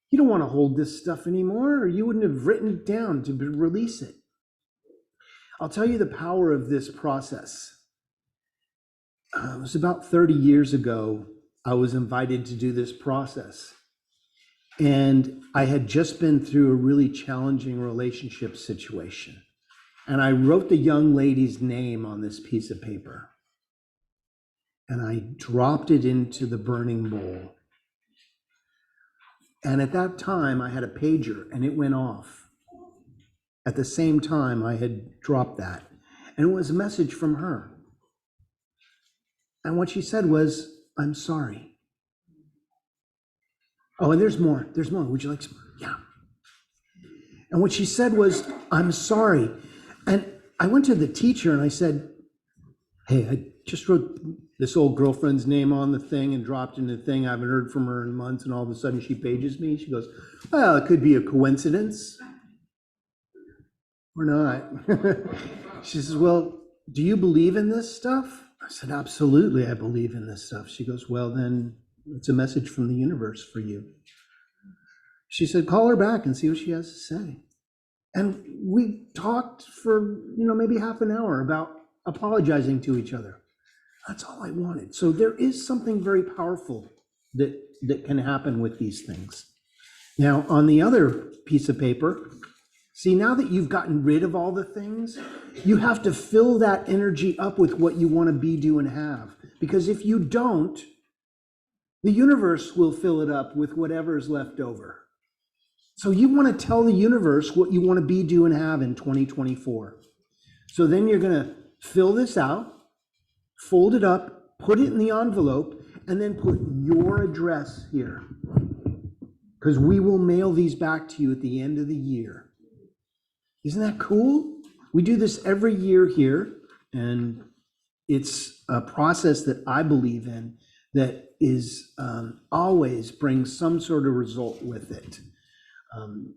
You don't want to hold this stuff anymore, or you wouldn't have written it down to release it. I'll tell you the power of this process. It was about 30 years ago, I was invited to do this process. And I had just been through a really challenging relationship situation. And I wrote the young lady's name on this piece of paper. And I dropped it into the burning bowl. And at that time, I had a pager and it went off. At the same time, I had dropped that. And it was a message from her. And what she said was, I'm sorry. Oh, and there's more. There's more. Would you like some? Yeah. And what she said was, I'm sorry. And I went to the teacher and I said, hey, I just wrote this old girlfriend's name on the thing and dropped in the thing. I haven't heard from her in months. And all of a sudden she pages me. She goes, well, it could be a coincidence or not. She says, well, do you believe in this stuff? I said, absolutely, I believe in this stuff. She goes, well, then it's a message from the universe for you. She said, call her back and see what she has to say. And we talked for, maybe half an hour about apologizing to each other. That's all I wanted. So there is something very powerful that can happen with these things. Now, on the other piece of paper, see, now that you've gotten rid of all the things, you have to fill that energy up with what you want to be, do, and have. Because if you don't, the universe will fill it up with whatever is left over. So you want to tell the universe what you want to be, do, and have in 2024. So then you're going to fill this out. fold it up, put it in the envelope, and then put your address here. Because we will mail these back to you at the end of the year. Isn't that cool? We do this every year here, and it's a process that I believe in that is always brings some sort of result with it.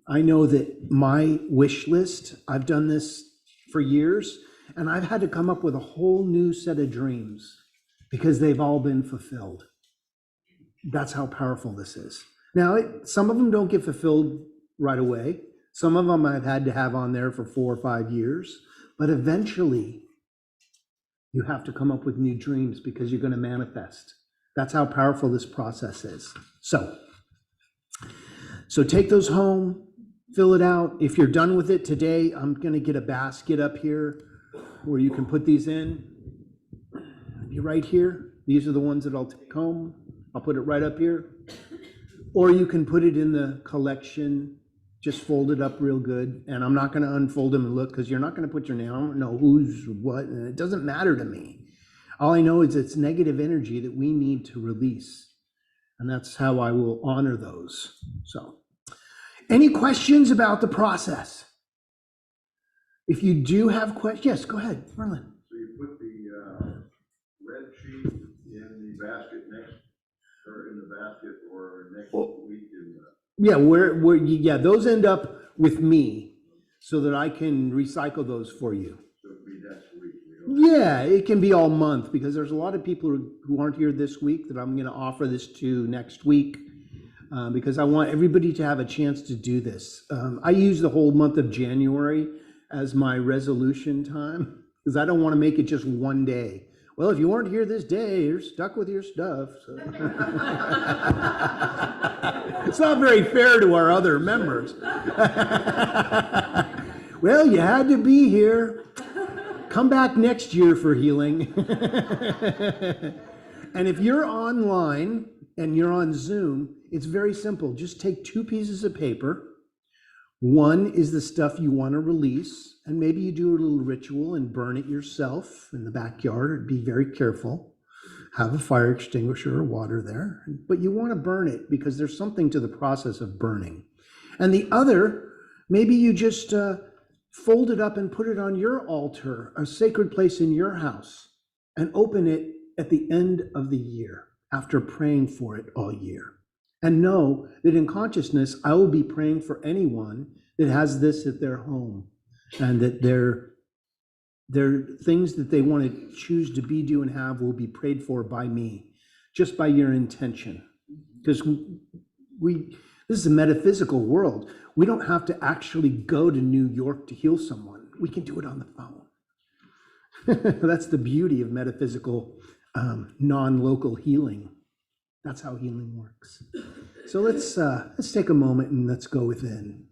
I know that my wish list, I've done this for years, and I've had to come up with a whole new set of dreams because they've all been fulfilled. That's how powerful this is. Now, some of them don't get fulfilled right away. Some of them I've had to have on there for 4 or 5 years, but eventually you have to come up with new dreams because you're going to manifest. That's how powerful this process is. So take those home, fill it out. If you're done with it today, I'm going to get a basket up here where you can put these in. Be right here. These are the ones that I'll take home. I'll put it right up here. Or you can put it in the collection, just fold it up real good. And I'm not going to unfold them and look because you're not going to put your name. I don't know who's what, and it doesn't matter to me. All I know is it's negative energy that we need to release. And that's how I will honor those. So, any questions about the process? If you do have questions, yes, go ahead, Merlin. So you put the red sheet in the basket next, or in the basket, or next week in the... Yeah, those end up with me so that I can recycle those for you. So it'll be next week. Yeah, it can be all month because there's a lot of people who aren't here this week that I'm going to offer this to next week because I want everybody to have a chance to do this. I use the whole month of January as my resolution time because I don't want to make it just one day. Well, if you weren't here this day, you're stuck with your stuff. So. It's not very fair to our other members. Well, you had to be here. Come back next year for healing. And if you're online and you're on Zoom, it's very simple. Just take 2 pieces of paper. One is the stuff you want to release, and maybe you do a little ritual and burn it yourself in the backyard. Be very careful. Have a fire extinguisher or water there. But you want to burn it because there's something to the process of burning. And the other, maybe you just fold it up and put it on your altar, a sacred place in your house, and open it at the end of the year after praying for it all year. And know that in consciousness, I will be praying for anyone that has this at their home and that their things that they want to choose to be, do, and have will be prayed for by me, just by your intention. Because this is a metaphysical world. We don't have to actually go to New York to heal someone. We can do it on the phone. That's the beauty of metaphysical, non-local healing. That's how healing works. So let's take a moment and let's go within.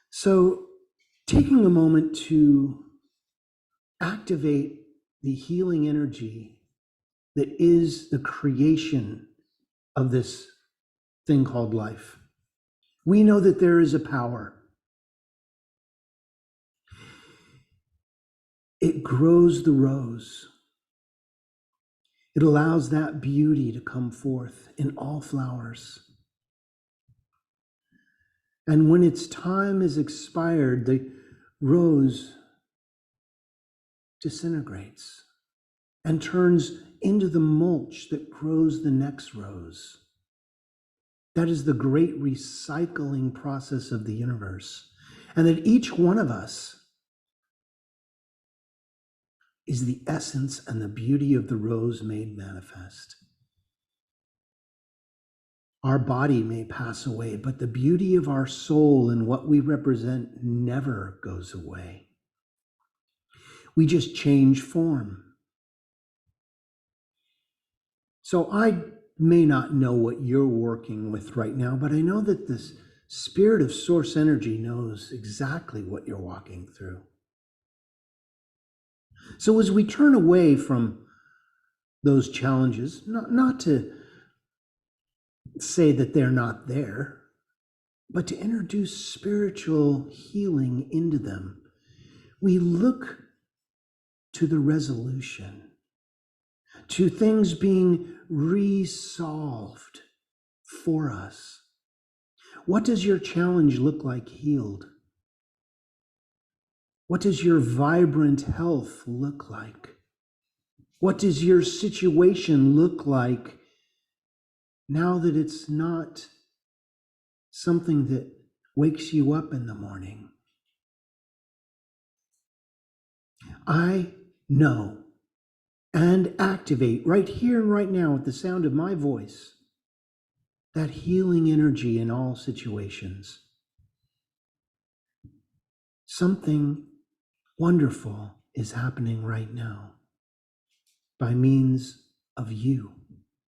So taking a moment to activate the healing energy that is the creation of this thing called life. We know that there is a power. It grows the rose. It allows that beauty to come forth in all flowers. And when its time is expired, the rose disintegrates and turns into the mulch that grows the next rose. That is the great recycling process of the universe. And that each one of us is the essence and the beauty of the rose made manifest. Our body may pass away, but the beauty of our soul and what we represent never goes away. We just change form. So I may not know what you're working with right now, but I know that this spirit of source energy knows exactly what you're walking through. So as we turn away from those challenges, not to say that they're not there, but to introduce spiritual healing into them, we look to the resolution, to things being resolved for us. What does your challenge look like healed? What does your vibrant health look like? What does your situation look like now that it's not something that wakes you up in the morning? I know and activate right here and right now at the sound of my voice that healing energy in all situations. Something wonderful is happening right now by means of you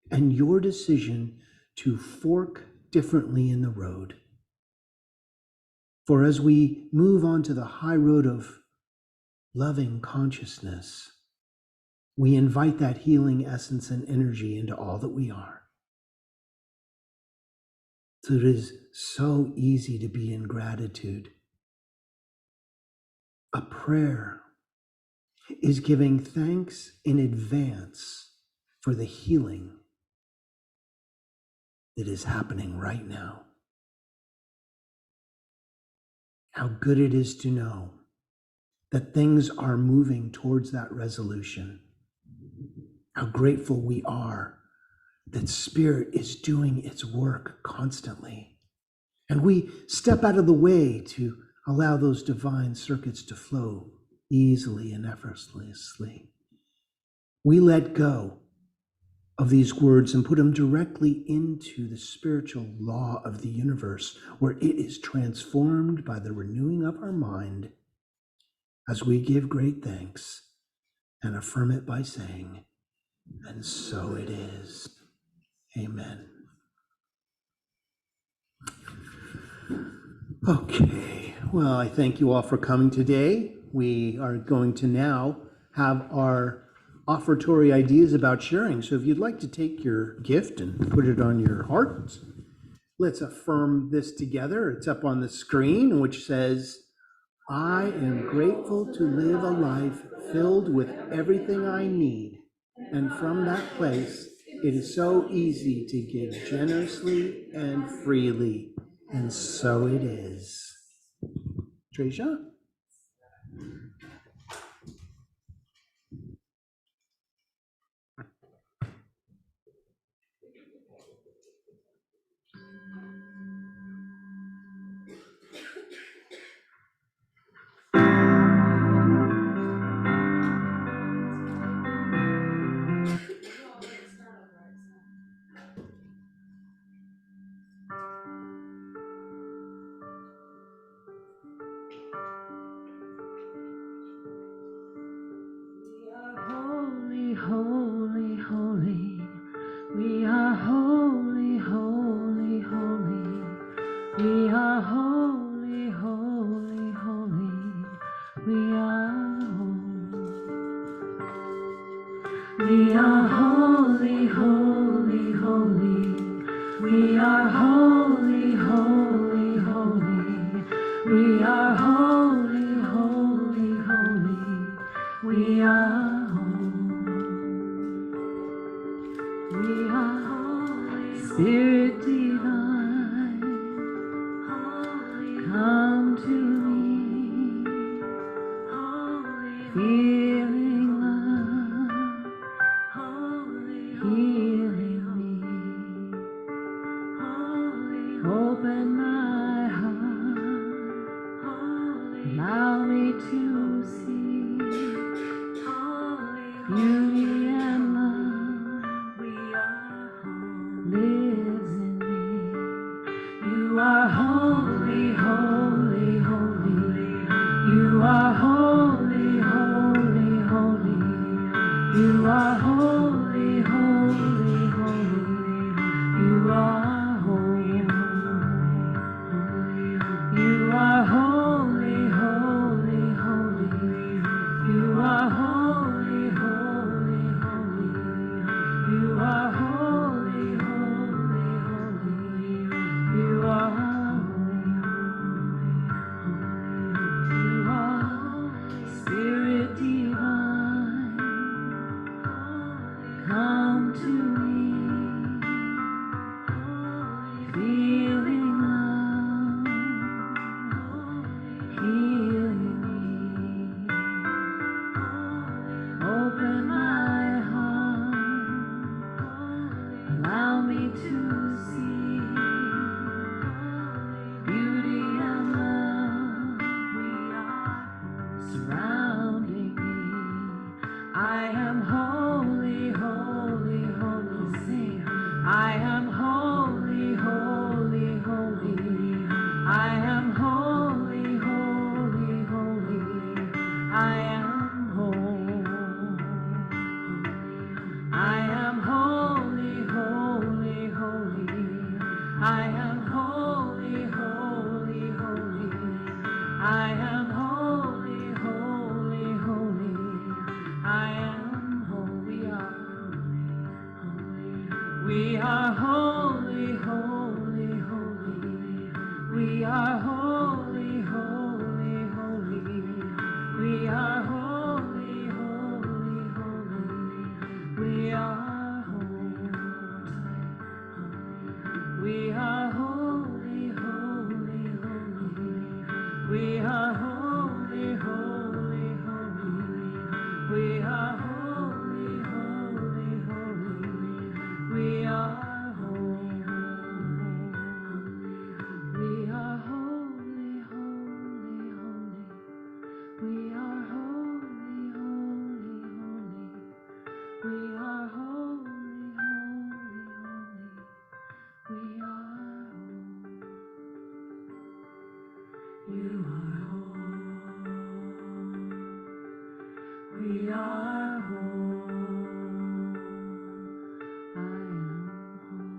and your decision to fork differently in the road. For as we move onto the high road of loving consciousness, we invite that healing essence and energy into all that we are. So it is so easy to be in gratitude. A prayer is giving thanks in advance for the healing that is happening right now. How good it is to know that things are moving towards that resolution. How grateful we are that Spirit is doing its work constantly. And we step out of the way to allow those divine circuits to flow easily and effortlessly. We let go of these words and put them directly into the spiritual law of the universe, where it is transformed by the renewing of our mind as we give great thanks and affirm it by saying, and so it is. Amen. Okay, well, I thank you all for coming today. We are going to now have our offertory ideas about sharing. So if you'd like to take your gift and put it on your heart, let's affirm this together. It's up on the screen, which says, I am grateful to live a life filled with everything I need. And from that place, it is so easy to give generously and freely. And so it is. Tricia? Holy, holy, holy. We are holy, holy, holy. We are holy, holy, holy. We are holy. We are holy, holy, holy. We are holy, holy, holy. We are holy, holy, holy. We are holy. We are holy, Spirit divine, holy, come to me, holy, feeling love, holy, healing me, holy, open my heart, holy, allow me to see, holy, beauty and love. Lives in me. You are holy, holy, holy. You are holy, holy, holy. You are holy, holy, holy. You are holy. You are holy, holy, holy. You are holy, holy, holy. You are holy, holy, holy. You are holy, holy. You are I am holy, holy, holy. Sing. I am holy, holy, holy. I am holy, holy, holy. I am holy. I am holy, holy, holy. I am holy, holy, holy. I am holy, holy, holy. I am holy. We are holy, holy, holy. We are holy, holy, holy. We are holy, holy, holy. We are holy. We are holy, holy, holy. We are holy, holy, holy. We are holy, holy, holy. We are holy. We are holy, holy, holy. We are holy, holy, holy. We are holy, holy, holy. We are holy. You are holy. We are holy. I am holy.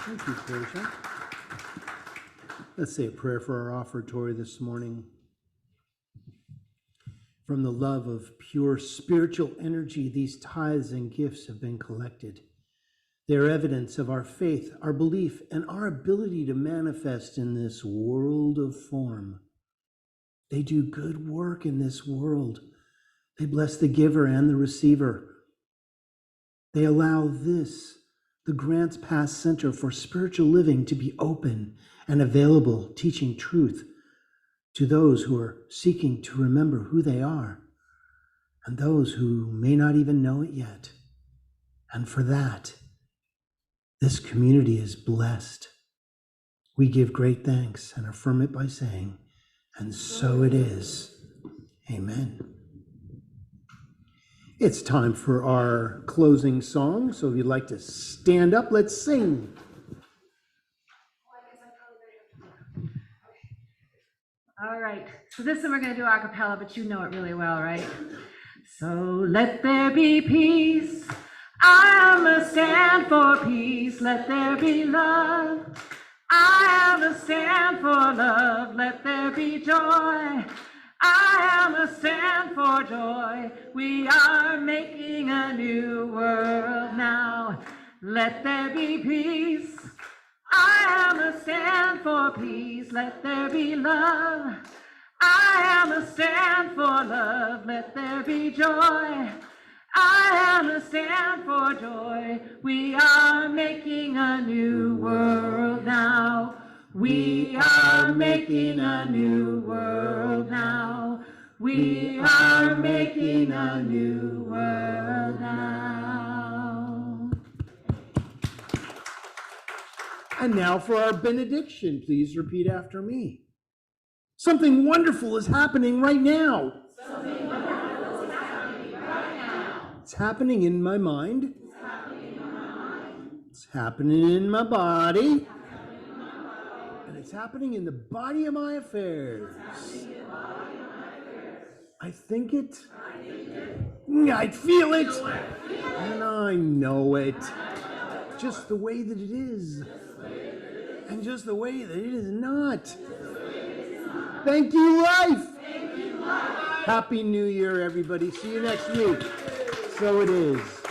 Thank you, Portia. Let's say a prayer for our offertory this morning. From the love of pure spiritual energy, these tithes and gifts have been collected. They are evidence of our faith, our belief, and our ability to manifest in this world of form. They do good work in this world. They bless the giver and the receiver. They allow the Grants Pass Center for Spiritual Living, to be open and available, teaching truth to those who are seeking to remember who they are and those who may not even know it yet. And for that, this community is blessed. We give great thanks and affirm it by saying, and so it is. Amen. It's time for our closing song, so if you'd like to stand up, let's sing. All right, so this one we're going to do a cappella, but you know it really well, right? So let there be peace. I am a stand for peace. Let there be love. I am a stand for love. Let there be joy. I am a stand for joy. We are making a new world now. Let there be peace. I am a stand for peace. Let there be love. I am a stand for love. Let there be joy. I am a stand for joy. We are making a new world now. We are making a new world now. We are making a new world now. And now for our benediction. Please repeat after me. Something wonderful is happening right now. Something wonderful is happening right now. It's happening in my mind. It's happening in my mind. It's happening in my body. It's happening in my body. And it's happening in the body of my affairs. It's happening in the body of my affairs. I think it. I think it. I feel it. And I know it. Just the way that it is. And just the way that it is not. Thank you, life. Thank you, life. Happy New Year, everybody. See you next week. So it is.